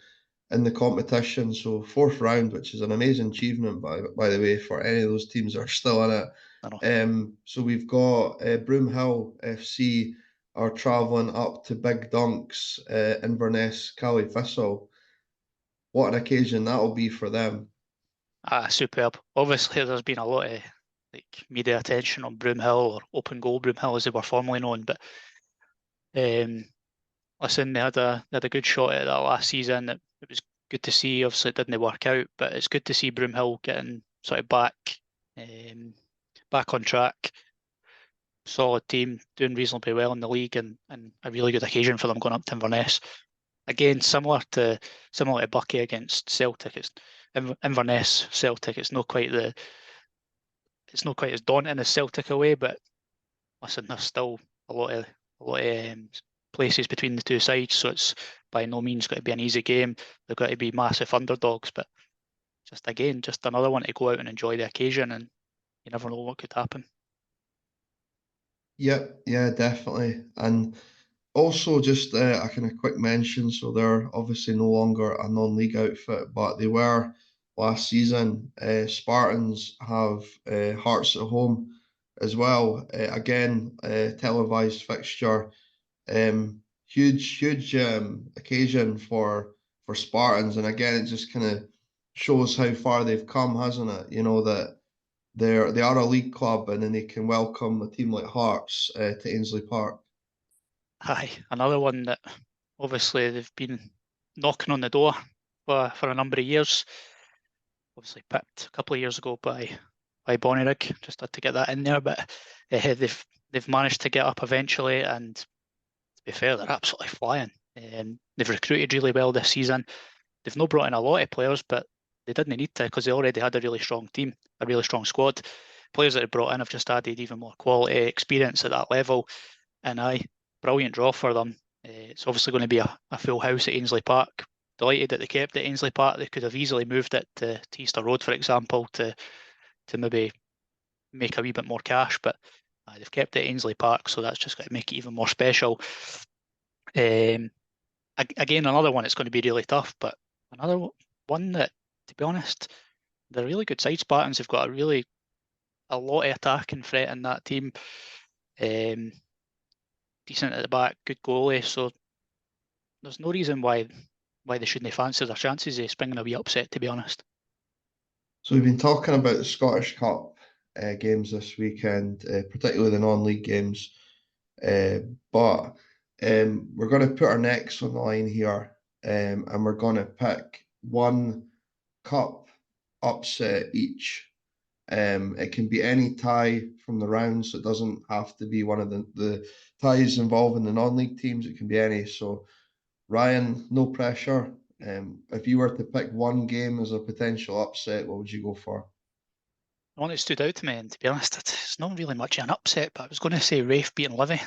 in the competition, so fourth round, which is an amazing achievement by the way for any of those teams that are still in it. I know. So we've got Broomhill FC are travelling up to Big Dunks, Inverness, Cali Thistle. What an occasion that'll be for them. Superb. Obviously, there's been a lot of like media attention on Broomhill or Open Goal Broomhill as they were formerly known, but um, listen, they had a good shot at that last season. It was good to see. Obviously, it didn't work out, but it's good to see Broomhill getting sort of um, back on track. Solid team, doing reasonably well in the league, and a really good occasion for them going up to Inverness. Again, similar to Bucky against Celtic. It's Inverness Celtic. It's not quite as daunting as Celtic away, but listen, there's still a lot of places between the two sides, so it's by no means going to be an easy game. They're going to be massive underdogs, but just another one to go out and enjoy the occasion, and you never know what could happen. Yep, yeah, definitely. And also, just a kind of quick mention. So they're obviously no longer a non-league outfit, but they were last season. Spartans have Hearts at home as well. Again, televised fixture. Huge occasion for Spartans, and again, it just kind of shows how far they've come, hasn't it? You know that they are a league club, and then they can welcome a team like Hearts to Ainsley Park. Aye, another one that obviously they've been knocking on the door for a number of years. Obviously picked a couple of years ago by Bonnyrigg. Just had to get that in there, but they've managed to get up eventually, and to be fair, they're absolutely flying. They've recruited really well this season. They've not brought in a lot of players, but they didn't need to because they already had a really strong team, a really strong squad. Players that they brought in have just added even more quality, experience at that level, and brilliant draw for them. It's obviously going to be a full house at Ainsley Park. Delighted that they kept it at Ainsley Park. They could have easily moved it to Easter Road, for example, to maybe make a wee bit more cash, but they've kept it at Ainsley Park, so that's just going to make it even more special. Um, Again, another one that's going to be really tough, but another one that, to be honest, they're really good side. Spartans have got a lot of attacking threat in that team. Um, Decent at the back, good goalie, so there's no reason why they shouldn't fancy their chances of springing a wee upset, to be honest. So we've been talking about the Scottish Cup games this weekend, particularly the non-league games. Uh, but we're going to put our necks on the line here, and we're going to pick one cup upset each. It can be any tie from the rounds. So it doesn't have to be one of the ties involving the non-league teams. It can be any. So Ryan, no pressure. If you were to pick one game as a potential upset, what would you go for? The one that stood out to me, and to be honest, it's not really much of an upset, but I was going to say Rafe beating Livy.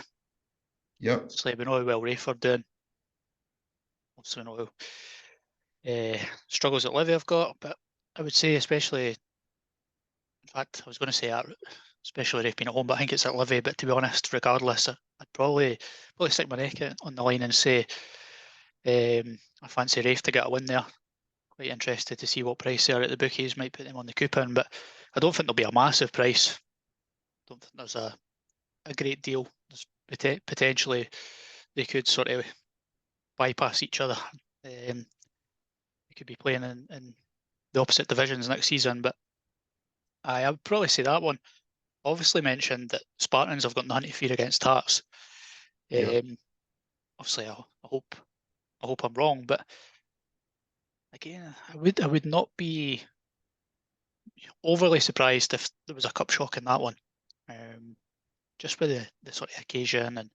Yep. Obviously, we know how well Rafe are doing. Obviously, we know how struggles that Livy have got, but I would say, especially, in fact, I was going to say that, especially Rafe being at home, but I think it's at Livy. But to be honest, regardless, I'd probably stick my neck on the line and say I fancy Rafe to get a win there. Quite interested to see what price they are at the bookies. Might put them on the coupon, but I don't think there'll be a massive price. Don't think there's a great deal. There's potentially they could sort of bypass each other. They could be playing in the opposite divisions next season, but I would probably say that one. Obviously mentioned that Spartans have got nothing to fear against Hearts. Yep. Obviously, I hope I'm wrong, but again, I would not be overly surprised if there was a cup shock in that one. Just with the sort of occasion and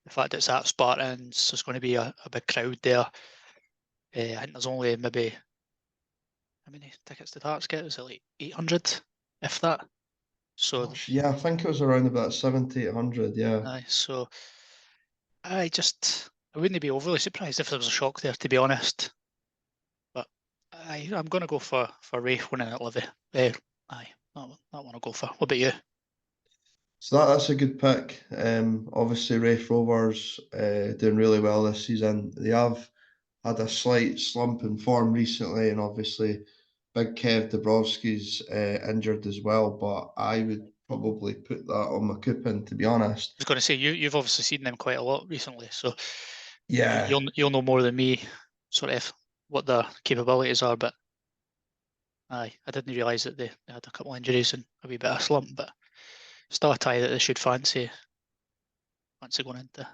the fact that it's at Spartans, there's going to be a big crowd there. I think there's only maybe, how many tickets did Hearts get? Was it like 800, if that? So, Yeah, I think it was around about 70, 800. Yeah. so I wouldn't be overly surprised if there was a shock there, to be honest. But I'm going to go for Rafe winning at Livy. Aye, that one I'll go for. What about you? So that's a good pick. Obviously, Rafe Rovers doing really well this season. They have had a slight slump in form recently, and obviously, Big Kev Dabrowski's injured as well. But I would probably put that on my coupon, to be honest. I was going to say you've obviously seen them quite a lot recently, so Yeah, you'll know more than me, sort of what their capabilities are. But I didn't realise that they had a couple of injuries and a wee bit of slump, but still a tie that they should fancy going into.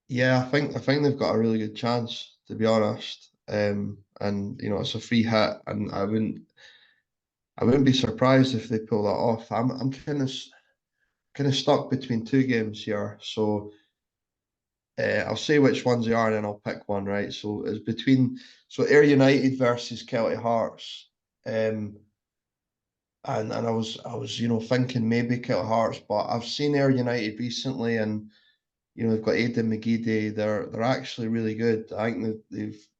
yeah, I think they've got a really good chance, to be honest. And it's a free hit, and I wouldn't be surprised if they pull that off. I'm kind of stuck between two games here, so I'll say which ones they are, and then I'll pick one. Right, so it's between Ayr United versus Celtic Hearts. Um, and I was thinking maybe Kettle Hearts, but I've seen Ayr United recently, and they've got Aidan McGeady. They're actually really good. I think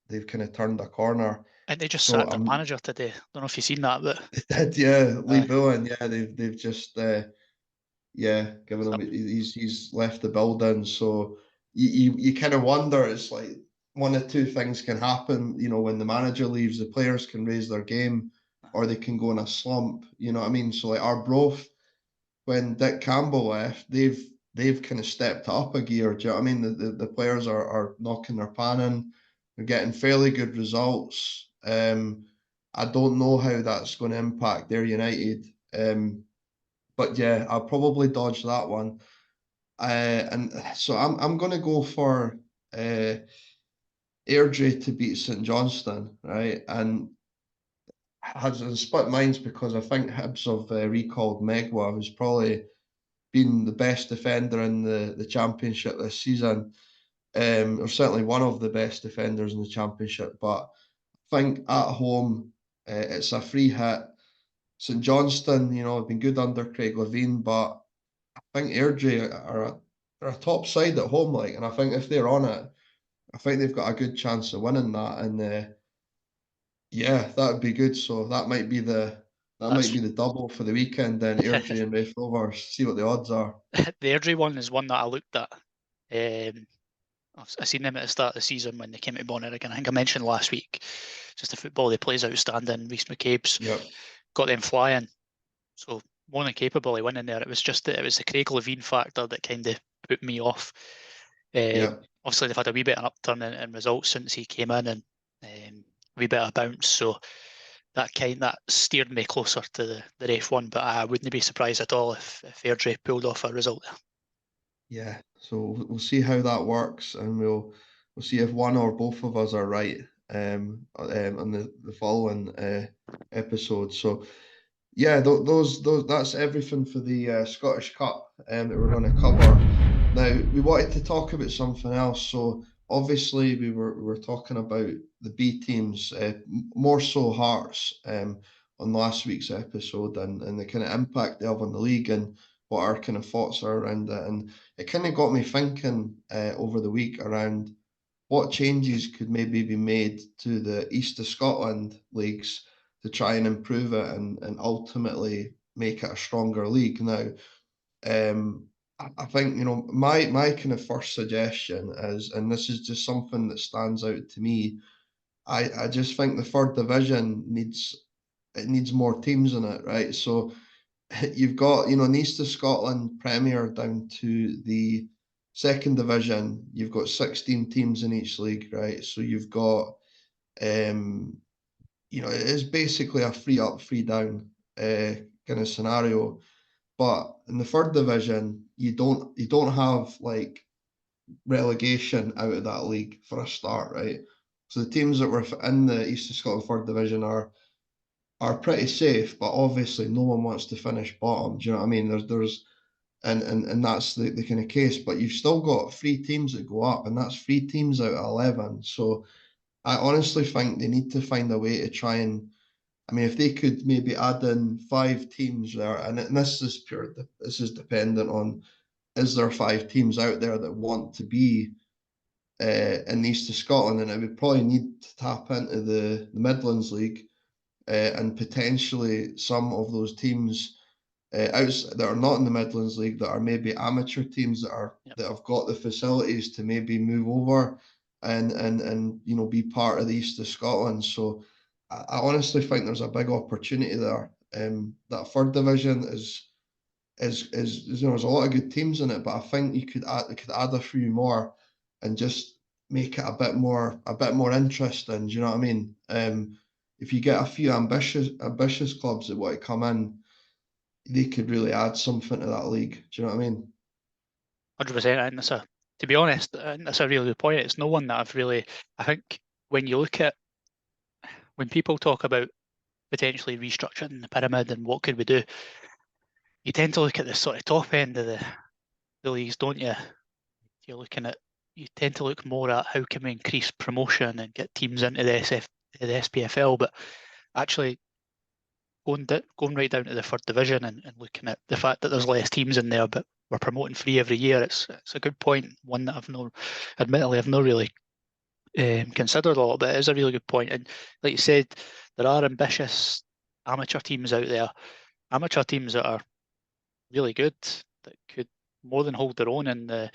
they've kind of turned a corner. And they just So sacked their I'm manager today. Don't know if you've seen that, but did yeah, Lee uh, Bullen, yeah, they've just yeah, given him he's left the building. So you kind of wonder. It's like one of two things can happen. When the manager leaves, the players can raise their game, or they can go in a slump. You know what I mean? So like Arbroath, when Dick Campbell left, they've kind of stepped up a gear. Do you know what I mean? The players are knocking their pan in. They're getting fairly good results. I don't know how that's going to impact their United. But yeah, I'll probably dodge that one. And so I'm going to go for Airdrie to beat St Johnstone, right? And has split minds because I think Hibs have recalled Megwa, who's probably been the best defender in the championship this season, or certainly one of the best defenders in the championship. But I think at home, it's a free hit. St Johnstone, have been good under Craig Levein, but I think Airdrie are a top side at home, and I think if they're on it, I think they've got a good chance of winning that. And yeah, that would be good. So that might be that's the double for the weekend. Then Airdrie and Raith Rovers. See what the odds are. the Airdrie one is one that I looked at. I seen them at the start of the season when they came to Bonnyrigg. I think I mentioned last week, just the football they play is outstanding. Reece McCabe's Yep. got them flying, so more than capable of winning there. It was just that it was the Craig Levein factor that kind of put me off. Yep. Obviously, they've had a wee bit of an upturn in results since he came in, and a wee bit of a bounce. So that steered me closer to the Rafe one. But I wouldn't be surprised at all if Airdrie pulled off a result there. Yeah. So we'll see how that works, and we'll see if one or both of us are right on the following episode. So yeah, those that's everything for the Scottish Cup that we're going to cover. Now we wanted to talk about something else. So obviously we were talking about the B teams, more so Hearts, on last week's episode, and the kind of impact they have on the league and what our kind of thoughts are around it. And it kind of got me thinking over the week around what changes could maybe be made to the East of Scotland leagues to try and improve it and ultimately make it a stronger league. Now, I think my kind of first suggestion is, and this is just something that stands out to me. I just think the third division needs more teams in it, right? So you've got an East of Scotland Premier down to the second division. You've got 16 teams in each league, right? So you've got it is basically a free up, free down kind of scenario. But in the third division, you don't have like relegation out of that league for a start, right? So the teams that were in the East of Scotland third division are pretty safe, but obviously no one wants to finish bottom. Do you know what I mean? There's and that's the kind of case. But you've still got three teams that go up, and that's three teams out of 11. So I honestly think they need to find a way to try and. I mean, if they could maybe add in five teams there, and this is dependent on, is there five teams out there that want to be in the East of Scotland, and it would probably need to tap into the Midlands League, and potentially some of those teams that are not in the Midlands League, that are maybe amateur teams Yep. that have got the facilities to maybe move over and be part of the East of Scotland. So I honestly think there's a big opportunity there. That third division is there's a lot of good teams in it, but I think you could add a few more and just make it a bit more interesting. Do you know what I mean? If you get a few ambitious clubs that want to come in, they could really add something to that league. Do you know what I mean? 100%. And to be honest, that's a really good point. It's no one that I've really. I think when you look at when people talk about potentially restructuring the pyramid and what could we do, you tend to look at the sort of top end of the leagues, don't you? You're looking at you tend to look more at how can we increase promotion and get teams into the SPFL, but actually going right down to the third division and looking at the fact that there's less teams in there, but we're promoting three every year. It's a good point. One that admittedly I've not really considered a lot, but it is a really good point. And like you said, there are ambitious amateur teams out there, amateur teams that are really good, that could more than hold their own in the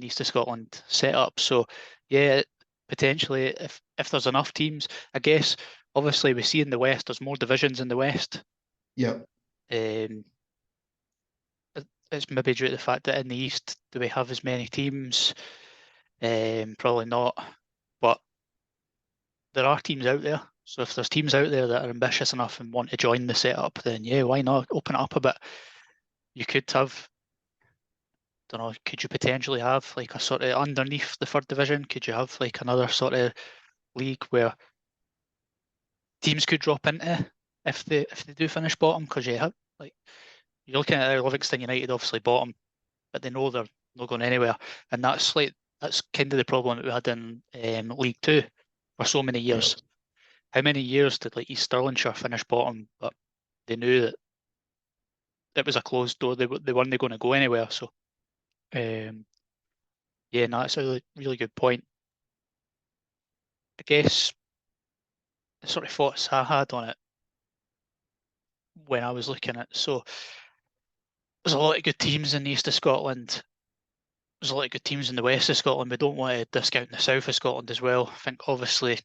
East of Scotland setup. So yeah, potentially if there's enough teams, I guess obviously we see in the West there's more divisions in the West. Yeah. Um, it's maybe due to the fact that in the East do we have as many teams? Probably not, but there are teams out there. So if there's teams out there that are ambitious enough and want to join the setup, then yeah, why not open it up a bit? You could have, don't know, could you potentially have like a sort of underneath the third division? Could you have like another sort of league where teams could drop into if they do finish bottom? Because you have like you're looking at Livingston United, obviously bottom, but they know they're not going anywhere, and that's kind of the problem that we had in League Two for so many Yeah. years. How many years did like East Stirlingshire finish bottom, but they knew that it was a closed door. They weren't going to go anywhere. So yeah, no, that's a really, really good point. I guess the sort of thoughts I had on it when I was looking at so there's a lot of good teams in the east of Scotland. There's a lot of good teams in the west of Scotland. We don't want to discount the south of Scotland as well. I think obviously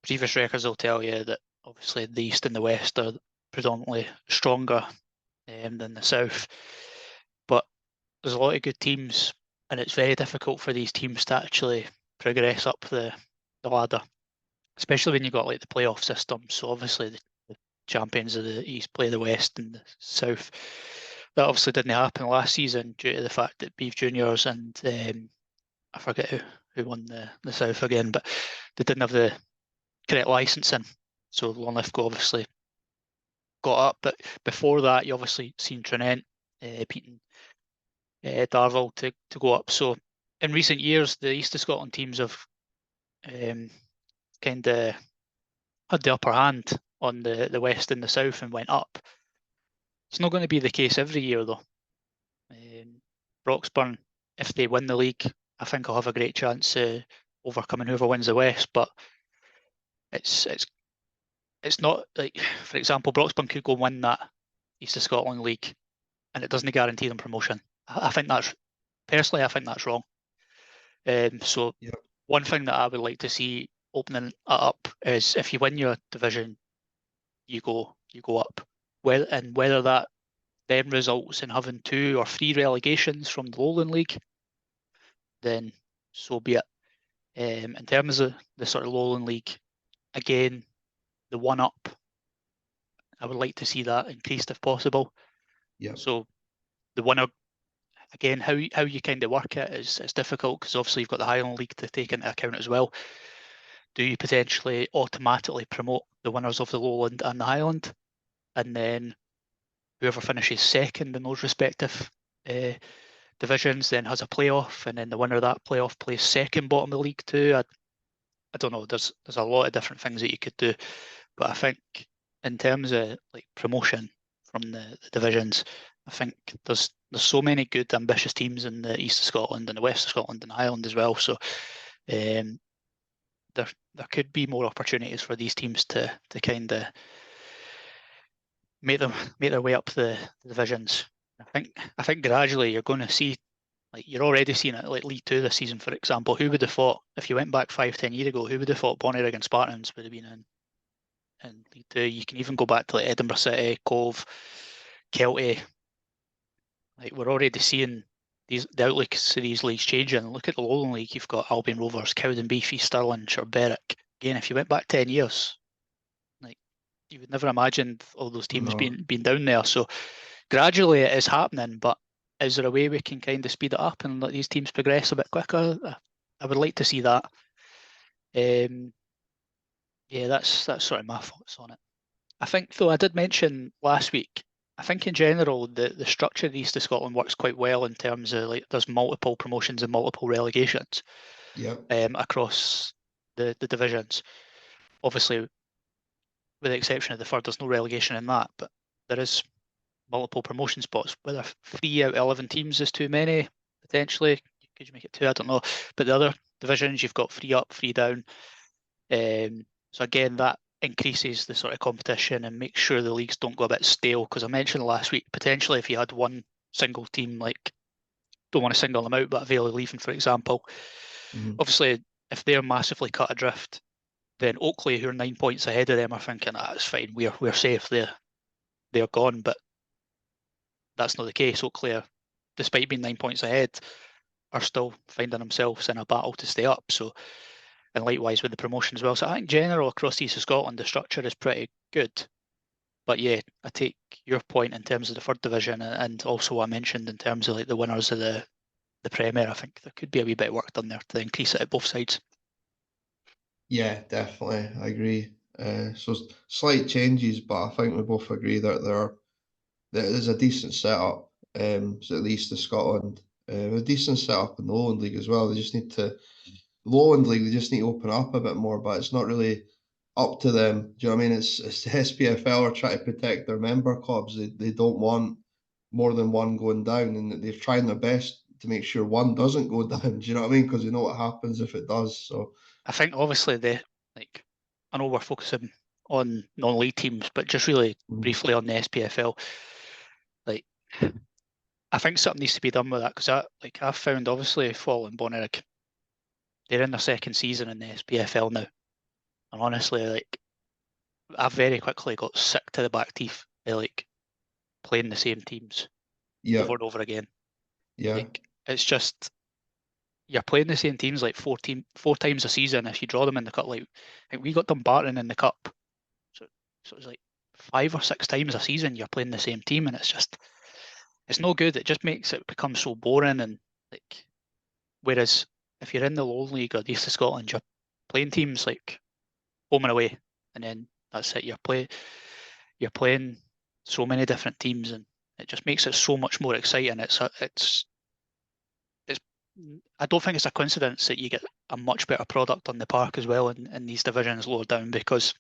previous records will tell you that obviously the east and the west are predominantly stronger than the south. But there's a lot of good teams, and it's very difficult for these teams to actually progress up the ladder, especially when you've got like the playoff system. So obviously the champions of the East play the West and the South. That obviously didn't happen last season due to the fact that Beef Juniors and I forget who won the South again, but they didn't have the correct licensing. So Longleaf obviously got up, but before that, you obviously seen Trinent beating Darvel to go up. So in recent years, the East of Scotland teams have kind of had the upper hand on the West and the South and went up. It's not going to be the case every year though. Broxburn, if they win the league, I think I'll have a great chance overcoming whoever wins the West. But it's not like, for example, Broxburn could go win that East of Scotland league, and it doesn't guarantee them promotion. I think that's personally, I think that's wrong. So Yeah. one thing that I would like to see opening it up is if you win your division, you go up. Whether that then results in having 2 or 3 relegations from the Lowland League, then so be it. In terms of the sort of Lowland League, again, the one up, I would like to see that increased if possible. Yeah. So the winner, again, how you kind of work it is it's difficult because obviously you've got the Highland League to take into account as well. Do you potentially automatically promote the winners of the Lowland and the Highland, and then whoever finishes second in those respective divisions then has a playoff, and then the winner of that playoff plays second bottom of the league too? I don't know. There's a lot of different things that you could do, but I think in terms of like promotion from the divisions, I think there's so many good ambitious teams in the east of Scotland and the west of Scotland and Highland as well. So there could be more opportunities for these teams to kind of make their way up the divisions. I think gradually you're going to see, like you're already seeing it like League Two this season, for example. Who would have thought if you went back 5-10 years ago? Who would have thought Bonnyrigg and Spartans would have been in League Two? You can even go back to like Edinburgh City, Cove, Kelty. Like we're already seeing the outlooks of these leagues changing. Look at the Lowland League. You've got Albion Rovers, Cowdenbeath, East Stirlingshire, Berwick. Again, if you went back 10 years, like you would never imagined all those teams No. being down there. So gradually it is happening, but is there a way we can kind of speed it up and let these teams progress a bit quicker? I would like to see that. Yeah, that's sort of my thoughts on it. I think though I did mention last week, I think in general the structure of the East of Scotland works quite well in terms of like there's multiple promotions and multiple relegations Yeah. across the divisions. Obviously with the exception of the third, there's no relegation in that, but there is multiple promotion spots. Whether 3 out of 11 teams is too many, potentially. Could you make it 2? I don't know. But the other divisions, you've got 3 up, 3 down. So again, that increases the sort of competition and makes sure the leagues don't go a bit stale. Because I mentioned last week, potentially if you had one single team, like, don't want to single them out, but Vale leaving, for example, obviously if they're massively cut adrift, then Oakley, who are 9 points ahead of them, are thinking, it's fine, we're safe, they're gone. But that's not the case. Oakley, despite being 9 points ahead, are still finding themselves in a battle to stay up. So, and likewise with the promotion as well. So I think general across East of Scotland, the structure is pretty good. But yeah, I take your point in terms of the third division, and also what I mentioned in terms of like the winners of the Premier. I think there could be a wee bit of work done there to increase it at both sides. Yeah, definitely. I agree. So slight changes, but I think we both agree that there's a decent setup. So at least in Scotland, a decent setup in the Lowland League as well. They just need to Lowland League. They just need to open up a bit more, but it's not really up to them. Do you know what I mean? It's the SPFL are trying to protect their member clubs. They don't want more than one going down, and they're trying their best to make sure one doesn't go down. Do you know what I mean? Because you know what happens if it does. So I think obviously I know we're focusing on non-league teams, but just really briefly on the SPFL, like I think something needs to be done with that, because I've found obviously Fall and Bonnyrigg, they're in their second season in the SPFL now, and honestly, like I very quickly got sick to the back teeth of like playing the same teams yeah, over and over again. yeah, Like it's just you're playing the same teams like 4 times a season if you draw them in the cup. Like we got Dumbarton in the cup, so it was like 5 or 6 times a season you're playing the same team, and it's no good. It just makes it become so boring. And like whereas if you're in the Lowland League or the East of Scotland, you're playing teams like home and away, and then that's it. You're playing so many different teams, and it just makes it so much more exciting. It's I don't think it's a coincidence that you get a much better product on the park as well in these divisions lower down, because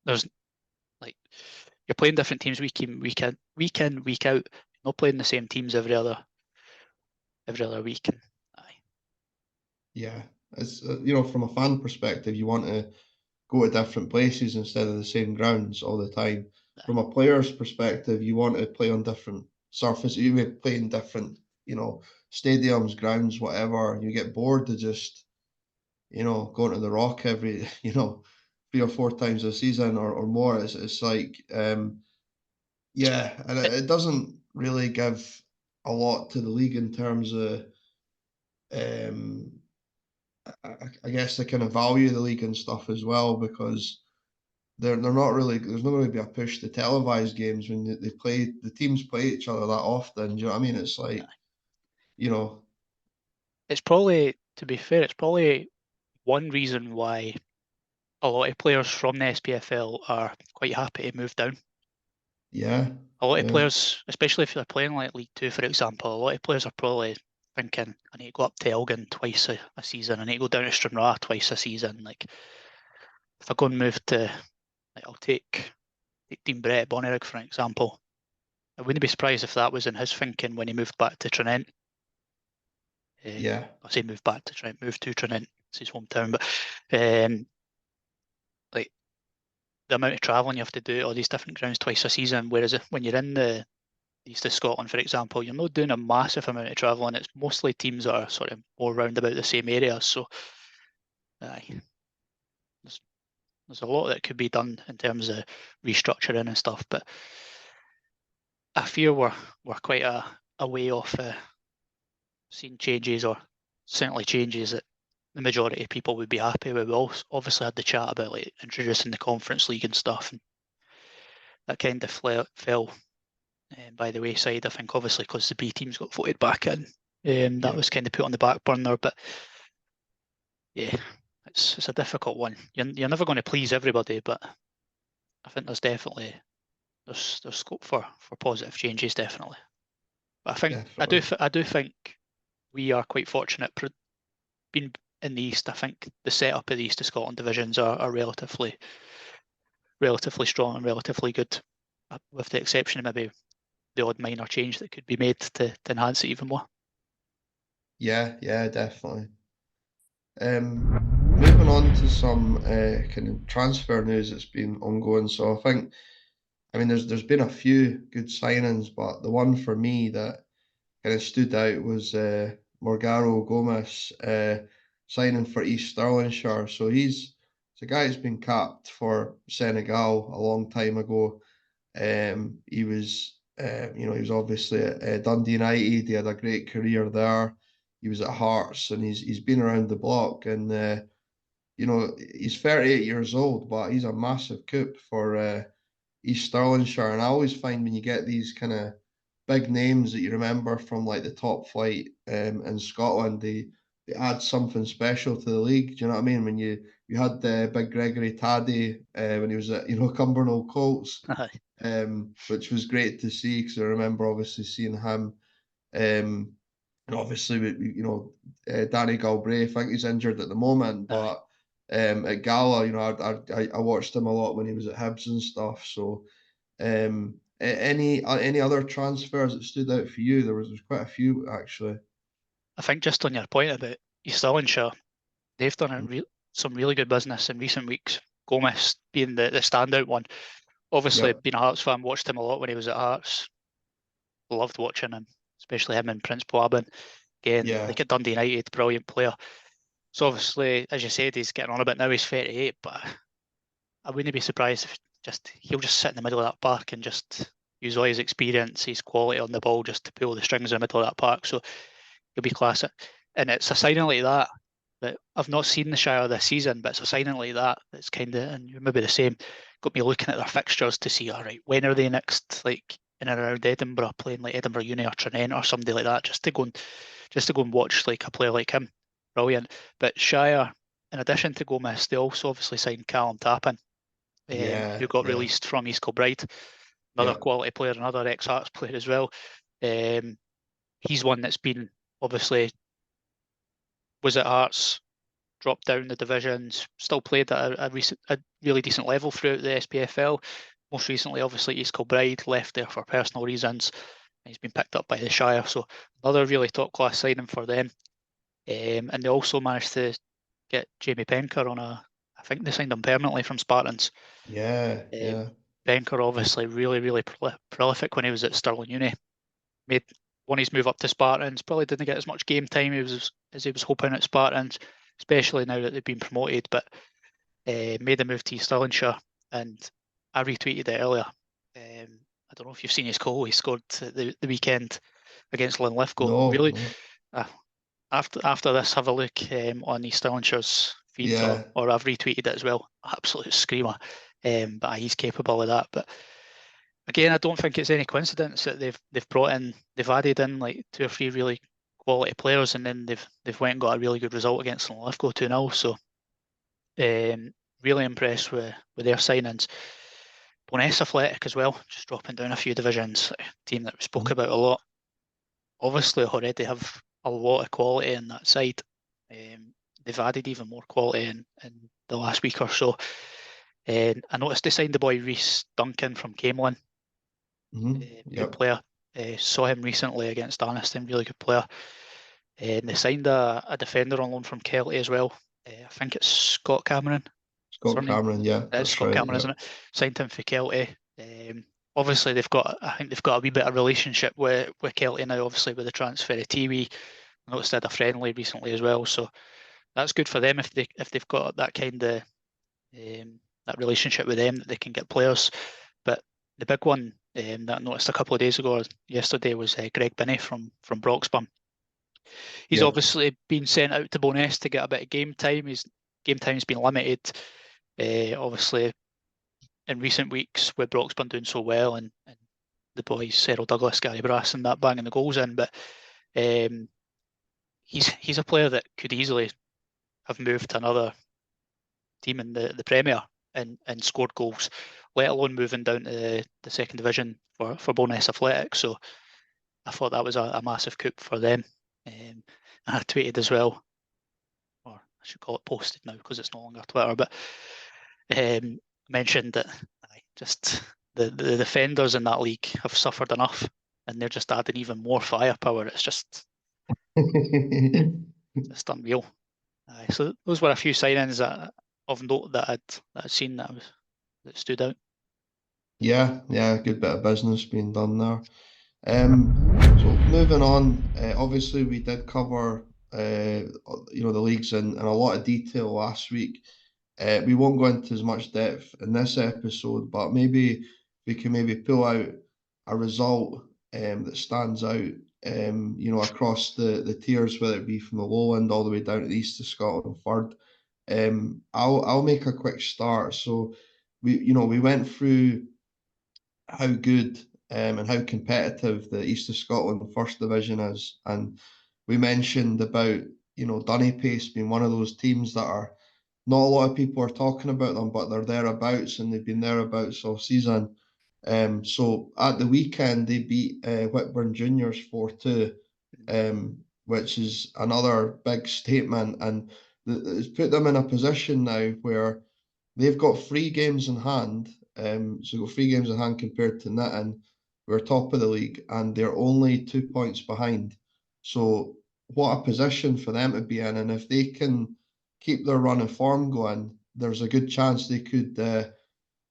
there's like you're playing different teams week out. You're not playing the same teams every other week. And aye, yeah. It's from a fan perspective, you want to go to different places instead of the same grounds all the time. aye, From a player's perspective, you want to play on different surfaces. You may play in different, stadiums, grounds, whatever. You get bored of just, going to the Rock every, 3 or 4 times a season or more. It's like, yeah, and it, it doesn't really give a lot to the league in terms of, um, I guess the kind of value of the league and stuff as well, because they're not really there's not going to be a push to televise games when the teams play each other that often. Do you know what I mean? It's like, you know, it's probably, to be fair, it's probably one reason why a lot of players from the SPFL are quite happy to move down. yeah, A lot of yeah, players, especially if they're playing like League Two, for example, a lot of players are probably thinking, I need to go up to Elgin twice a season, I need to go down to Stranraer twice a season. Like, if I go and move to, like, I'll take Dean Brett at Bonnyrigg, for example. I wouldn't be surprised if that was in his thinking when he moved back to Trinent. yeah, I say moved back to Trinent, moved to Trinent, it's his hometown, but um, like the amount of travelling you have to do at all these different grounds twice a season, whereas when you're in the East of Scotland, for example, you're not doing a massive amount of travelling. It's mostly teams that are sort of more round about the same areas. So, aye, there's, there's a lot that could be done in terms of restructuring and stuff. But I fear we're quite a way off seeing changes, or certainly changes that the majority of people would be happy with. We also obviously had the chat about like introducing the Conference League and stuff, and that kind of fell by the wayside. I think obviously because the B teams got voted back in, that yeah, was kind of put on the back burner. But yeah, it's a difficult one. You're never going to please everybody, but I think there's scope for positive changes, definitely. But I think definitely. I do think we are quite fortunate being in the East. I think the setup of the East of Scotland divisions are relatively relatively strong and relatively good, with the exception of maybe the odd minor change that could be made to enhance it even more. Yeah, yeah, definitely. Moving on to some kind of transfer news that's been ongoing. So I mean, there's been a few good signings, but the one for me that kind of stood out was Morgaro Gomez signing for East Stirlingshire. So he's a guy who's been capped for Senegal a long time ago. He was, he was obviously at Dundee United. He had a great career there. He was at Hearts, and he's been around the block. And he's 38 years old, but he's a massive coup for East Stirlingshire. And I always find when you get these kind of big names that you remember from like the top flight in Scotland, they add something special to the league. Do you know what I mean? When you had the big Gregory Taddy when he was at Cumbernauld Colts, which was great to see because I remember obviously seeing him. And obviously, Danny Galbraith, I think he's injured at the moment, Aye. but at Gala, I watched him a lot when he was at Hibs and stuff. So, any other transfers that stood out for you? There's quite a few actually. I think just on your point about East Stirlingshire, they've done some really good business in recent weeks. Gomez being the standout one. Obviously, Yep. being a Hearts fan, watched him a lot when he was at Hearts. Loved watching him, especially him and Prince Boabin. Again, Yeah. like at Dundee United, brilliant player. So obviously, as you said, he's getting on a bit now. He's 38, but I wouldn't be surprised if he'll just sit in the middle of that park and just use all his experience, his quality on the ball, just to pull the strings in the middle of that park. So he'll be classic. And it's a signing like that I've not seen the Shire this season, but it's a signing like that's kind of, and maybe the same, got me looking at their fixtures to see, all right, when are they next, like in and around Edinburgh, playing like Edinburgh Uni or Trinent or somebody like that, just to go and watch like a player like him. Brilliant. But Shire, in addition to Gomez, they also obviously signed Callum Tappin, who Yeah. got Yeah. released from East Kilbride. Another Yeah. quality player, another ex-Hearts player as well. Um, he's one that's been obviously was at Hearts, dropped down the divisions, still played at a really decent level throughout the SPFL. Most recently, obviously, East Kilbride left there for personal reasons. He's been picked up by the Shire, so another really top class signing for them. And they also managed to get Jamie Penker on I think they signed him permanently from Spartans. Yeah. Um, Yeah. Penker obviously really, really prolific when he was at Stirling Uni. Made won his move up to Spartans. Probably didn't get as much game time as he was hoping at Spartans, especially now that they've been promoted. But made the move to East Stirlingshire, and I retweeted it earlier. I don't know if you've seen his goal he scored the weekend against Linlithgow. No. Really, No. uh, after this, have a look on East Stirlingshire's feed, or Yeah. I've retweeted it as well. Absolute screamer. But he's capable of that. But again, I don't think it's any coincidence that they've added in like two or three really quality players, and then they've went and got a really good result against Linlithgow 2-0. So really impressed with their signings. Boness Athletic as well, just dropping down a few divisions. A team that we spoke Mhm. about a lot. Obviously, already have a lot of quality in that side. They've added even more quality in the last week or so. And I noticed they signed the boy Reese Duncan from Camelin. Good Yep. player. Saw him recently against Aniston, really good player. And they signed a defender on loan from Kelty as well. I think it's Scott Cameron. Scott Surname. Cameron. Yeah, It's that's Scott right. Cameron, isn't Yep. it? Signed him for Kelty. Obviously, I think they've got a wee bit of relationship with Kelty now. Obviously, with the transfer of Tiwi, I noticed they had a friendly recently as well. So that's good for them if they've got that kind of that relationship with them that they can get players. But the big one that I noticed a couple of days ago or yesterday was Greg Binney from Broxburn. He's Yep. obviously been sent out to Boness to get a bit of game time. His game time's been limited. Obviously, in recent weeks with Broxburn doing so well, and the boys Cyril Douglas, Gary Brass, and that banging the goals in, but um, he's a player that could easily have moved to another team in the Premier and scored goals, let alone moving down to the second division for Boness Athletics. So I thought that was a massive coup for them. I tweeted as well, or I should call it posted now because it's no longer Twitter, but mentioned that just the defenders in that league have suffered enough, and they're just adding even more firepower. It's just unreal. So those were a few signings of note that I'd seen that stood out. Yeah, good bit of business being done there. So moving on, obviously we did cover the leagues in a lot of detail last week. We won't go into as much depth in this episode, but maybe we can maybe pull out a result that stands out, across the tiers, whether it be from the lowland all the way down to the east of Scotland, third. I'll make a quick start. So we went through how good and how competitive the East of Scotland First Division is. And we mentioned about, Pace being one of those teams that are not a lot of people are talking about them, but they're thereabouts and they've been thereabouts all season. So at the weekend, they beat Whitburn Juniors 4-2, which is another big statement. And it's put them in a position now where they've got 3 games in hand. So they've got 3 games in hand compared to Nitton, who are top of the league, and they're only 2 points behind. So what a position for them to be in. And if they can keep their run of form going, there's a good chance they could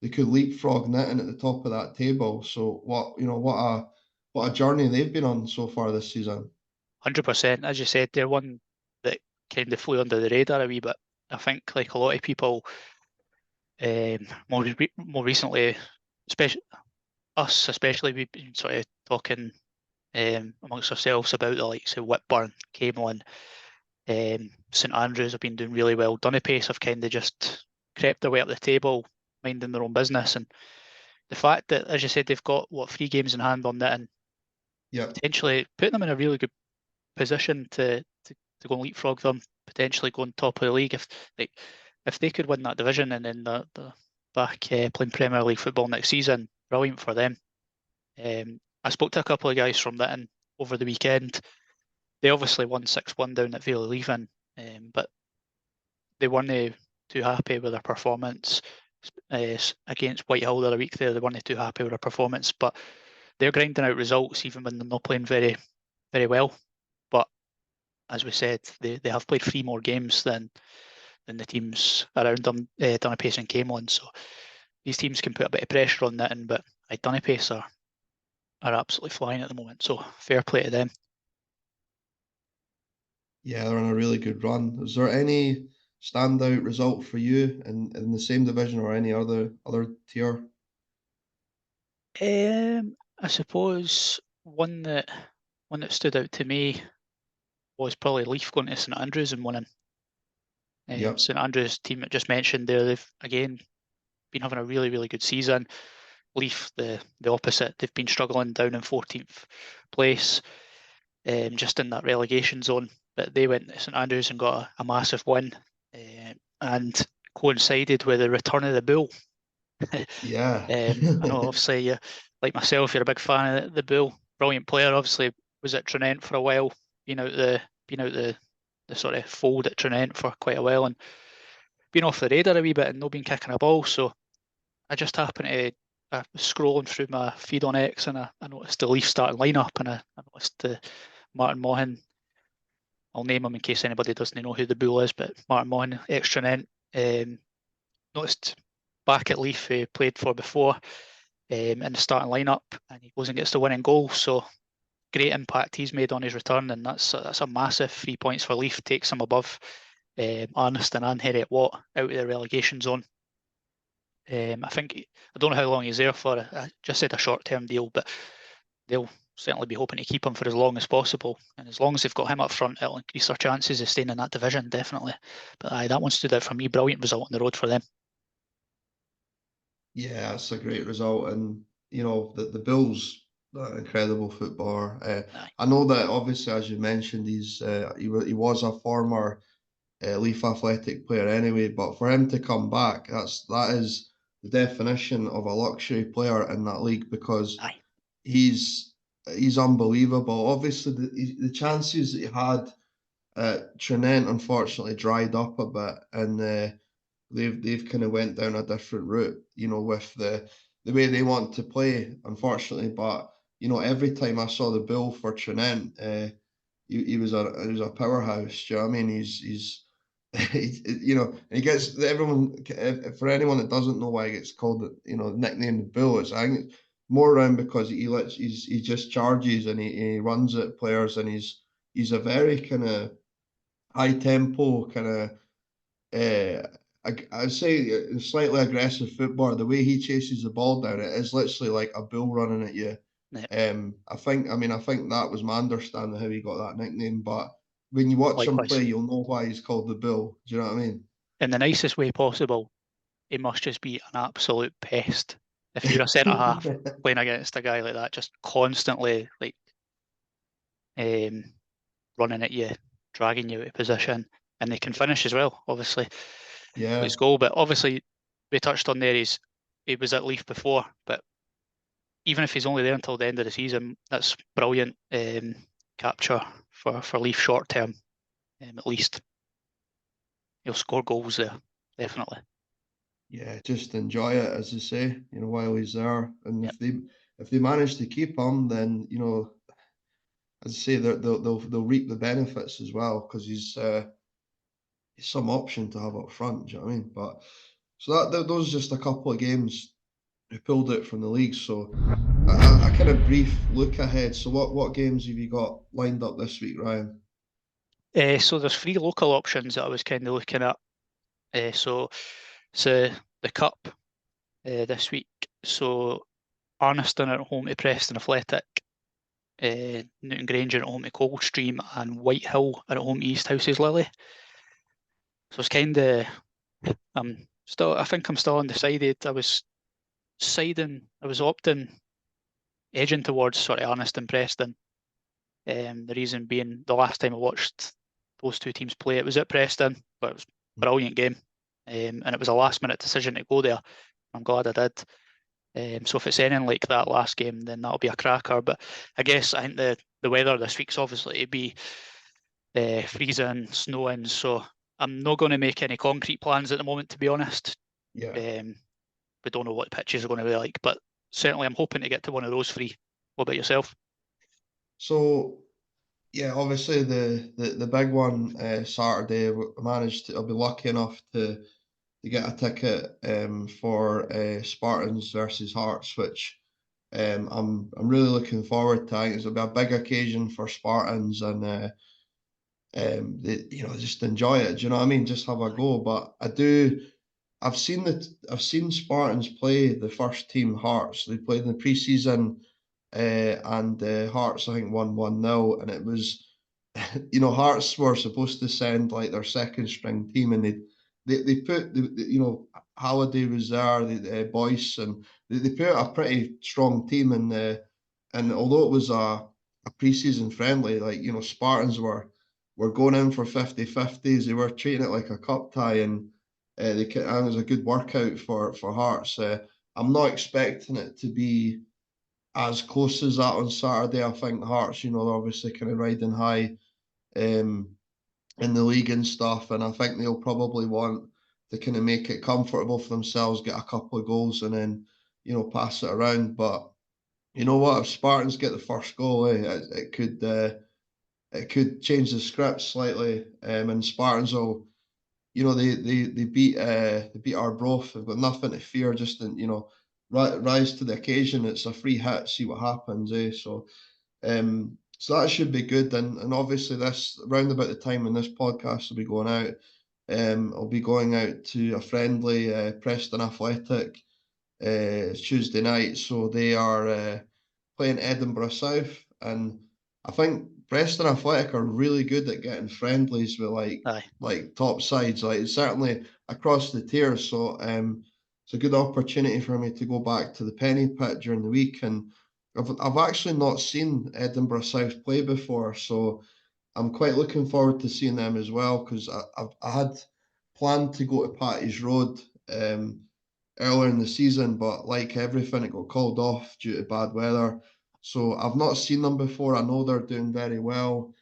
leapfrog Nitton at the top of that table. So what a journey they've been on so far this season. 100%. As you said, they're one that kind of flew under the radar a wee bit. I think, like a lot of people, more recently, especially us, we've been sort of talking amongst ourselves about the likes of Whitburn, Camelon, St Andrews have been doing really well. Pace have kind of just crept their way up the table, minding their own business. And the fact that, as you said, they've got 3 games in hand on that, and Yeah. potentially putting them in a really good position to go and leapfrog them, potentially going top of the league if they could win that division and then the back playing Premier League football next season. Brilliant for them. I spoke to a couple of guys from that over the weekend. They obviously won 6-1 down at Vale Leaving, but they weren't too happy with their performance against Whitehill the other week. There, they weren't too happy with their performance, but they're grinding out results even when they're not playing very, very well. But as we said, they have played 3 more games than the teams around them, Pace and Camelon. So these teams can put a bit of pressure on that, but Pace are absolutely flying at the moment. So fair play to them. Yeah, they're on a really good run. Is there any standout result for you in the same division or any other tier? I suppose one that stood out to me was probably Leaf going to St Andrews and winning. Yep. St Andrews team that just mentioned there, they've again been having a really, really good season. Leaf, the opposite, they've been struggling down in 14th place, just in that relegation zone. But they went to St Andrews and got a massive win, and coincided with the return of the Bull. Yeah. I know, obviously, like myself, you're a big fan of the Bull. Brilliant player. Obviously, was at Trinent for a while, being out the sort of fold at Trinent for quite a while, and been off the radar a wee bit and not been kicking a ball. So I just happened to scrolling through my feed on X, and I noticed the Leaf starting lineup, and I noticed Martin Mohan. I'll name him in case anybody doesn't know who the Bull is, but Martin Mohan, ex Trinent. Noticed back at Leaf, who played for before, in the starting lineup, and he goes and gets the winning goal. So great impact he's made on his return, and that's a massive 3 points for Leaf. Takes him above Arniston and Heriot Watt out of the relegation zone. I think I don't know how long he's there for. I just said a short-term deal, but they'll certainly be hoping to keep him for as long as possible. And as long as they've got him up front, it'll increase their chances of staying in that division, definitely. But that one stood out for me. Brilliant result on the road for them. Yeah, it's a great result. And, the Bills, that incredible footballer. Aye. I know that obviously, as you mentioned, he was a former Leaf Athletic player anyway, but for him to come back, that is the definition of a luxury player in that league, because Aye. he's unbelievable. Obviously, the chances that he had at Trinent unfortunately dried up a bit, and they've kind of went down a different route, with the way they want to play, unfortunately. But every time I saw the bill for Trinent, he was a powerhouse. Do you know what I mean? He's he gets everyone. For anyone that doesn't know why he gets called, nicknamed the Bill, I think it's more around because he just charges and he runs at players, and he's a very kind of high tempo kind of I'd say a slightly aggressive footballer. The way he chases the ball down, it is literally like a bull running at you. Yeah, I think that was my understanding how he got that nickname. But when you watch him likewise. play, you'll know why he's called the Bull. Do you know what I mean? In the nicest way possible, he must just be an absolute pest. If you're a centre half playing against a guy like that, just constantly like um, running at you, dragging you out of position, and they can finish as well. Obviously, Yeah, his goal, but obviously we touched on there. He was at Leaf before, but even if he's only there until the end of the season, that's brilliant capture for Leaf short term. At least he'll score goals there, definitely. yeah. Just enjoy it, as they say. While he's there, and Yep. if they manage to keep him, then as I say, they'll reap the benefits as well, because he's some option to have up front. Do you know what I mean? But so those are just a couple of games who pulled it from the league. So a kind of brief look ahead. So what games have you got lined up this week, Ryan? So there's three local options that I was kind of looking at. So the cup this week. So Arniston at home to Preston Athletic, Newton Granger at home to Coldstream, and Whitehill at home to East Houses Lily. So it's kind of I think I'm still undecided. I was opting, edging towards sort of Arniston Preston. The reason being the last time I watched those two teams play, it was at Preston, but it was a brilliant game. And it was a last minute decision to go there. I'm glad I did. So if it's anything like that last game, then that'll be a cracker. But I think the weather this week's obviously to be freezing, snowing. So I'm not going to make any concrete plans at the moment, to be honest. Yeah. We don't know what the pitches are going to be like, but certainly I'm hoping to get to one of those three. What about yourself? So yeah, obviously the big one Saturday. I'll be lucky enough to get a ticket for Spartans versus Hearts, which I'm really looking forward to. I think it'll be a big occasion for Spartans, and just enjoy it. Do you know what I mean? Just have a go. But I've seen Spartans play the first team Hearts. They played in the preseason, and Hearts I think won 1-0, and it was Hearts were supposed to send like their second string team, and they put Halliday was there, the Boyce, and they put a pretty strong team in the. And although it was a preseason friendly, like Spartans were going in for 50-50s. They were treating it like a cup tie, and it was a good workout for Hearts. I'm not expecting it to be as close as that on Saturday. I think Hearts, they're obviously kind of riding high um, in the league and stuff, and I think they'll probably want to kind of make it comfortable for themselves, get a couple of goals, and then pass it around. But you know what? If Spartans get the first goal, it could change the script slightly, and Spartans will. They beat Arbroath. They've got nothing to fear. Just rise to the occasion. It's a free hit. See what happens, eh? So that should be good. And obviously this round about the time when this podcast will be going out, I'll be going out to a friendly Preston Athletic Tuesday night. So they are playing Edinburgh South, and I think Preston Athletic are really good at getting friendlies with Aye, like top sides, like certainly across the tiers. So it's a good opportunity for me to go back to the Penny Pit during the week, and I've actually not seen Edinburgh South play before, so I'm quite looking forward to seeing them as well, because I had planned to go to Patty's Road earlier in the season, but like everything, it got called off due to bad weather. So I've not seen them before. I know they're doing very well,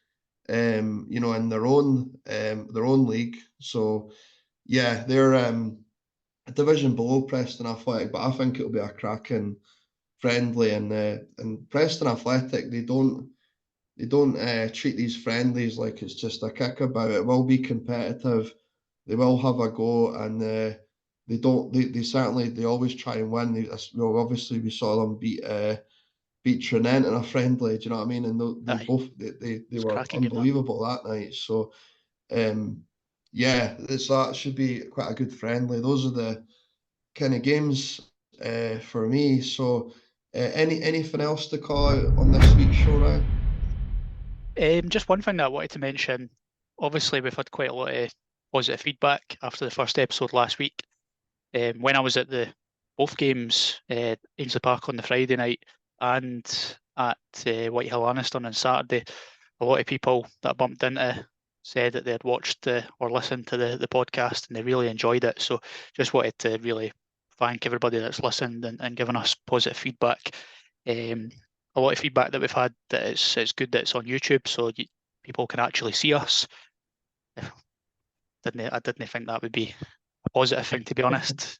in their own league. So Yeah, they're a division below Preston Athletic, but I think it'll be a cracking friendly. And Preston Athletic, they don't treat these friendlies like it's just a kickabout. It will be competitive. They will have a go, and they don't. They certainly they always try and win. Well, obviously we saw them beat Trinent in a friendly. Do you know what I mean? And they Aye, both they it's were cracking game that. unbelievable that night. So yeah, that should be quite a good friendly. Those are the kind of games for me. So anything else to call out on this week's show, Ryan? Just one thing that I wanted to mention. Obviously, we've had quite a lot of positive feedback after the first episode last week. When I was at the both games, Ainsley Park on the Friday night and at Whitehill Anniston on Saturday, a lot of people that I bumped into said that they had watched or listened to the podcast and they really enjoyed it. So just wanted to really thank everybody that's listened and given us positive feedback. Um, a lot of feedback that we've had that it's good that it's on YouTube, so people can actually see us. I didn't think that would be a positive thing, to be honest,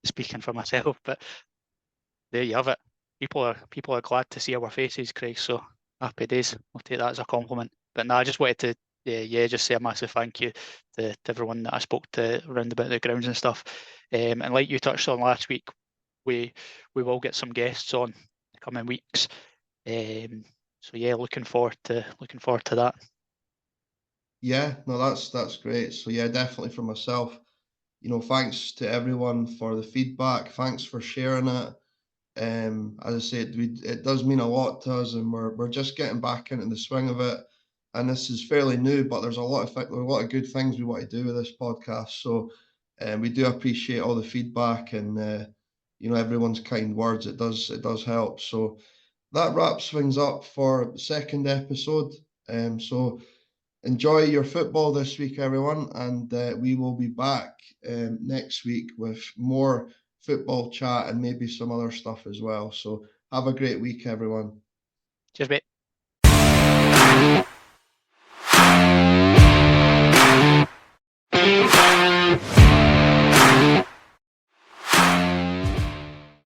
speaking for myself. But there you have it. People are glad to see our faces, Craig. So happy days. I'll take that as a compliment. But no, I just wanted to just say a massive thank you to everyone that I spoke to around about the grounds and stuff. And like you touched on last week, we will get some guests on the coming weeks. So yeah, looking forward to that. Yeah, no, that's great. So yeah, definitely for myself, thanks to everyone for the feedback. Thanks for sharing it. As I said, it does mean a lot to us, and we're just getting back into the swing of it. And this is fairly new, but there's a lot of good things we want to do with this podcast. So, we do appreciate all the feedback and everyone's kind words. It does help. So that wraps things up for the second episode. So enjoy your football this week, everyone, and we will be back next week with more football chat and maybe some other stuff as well. So have a great week, everyone. Cheers, mate.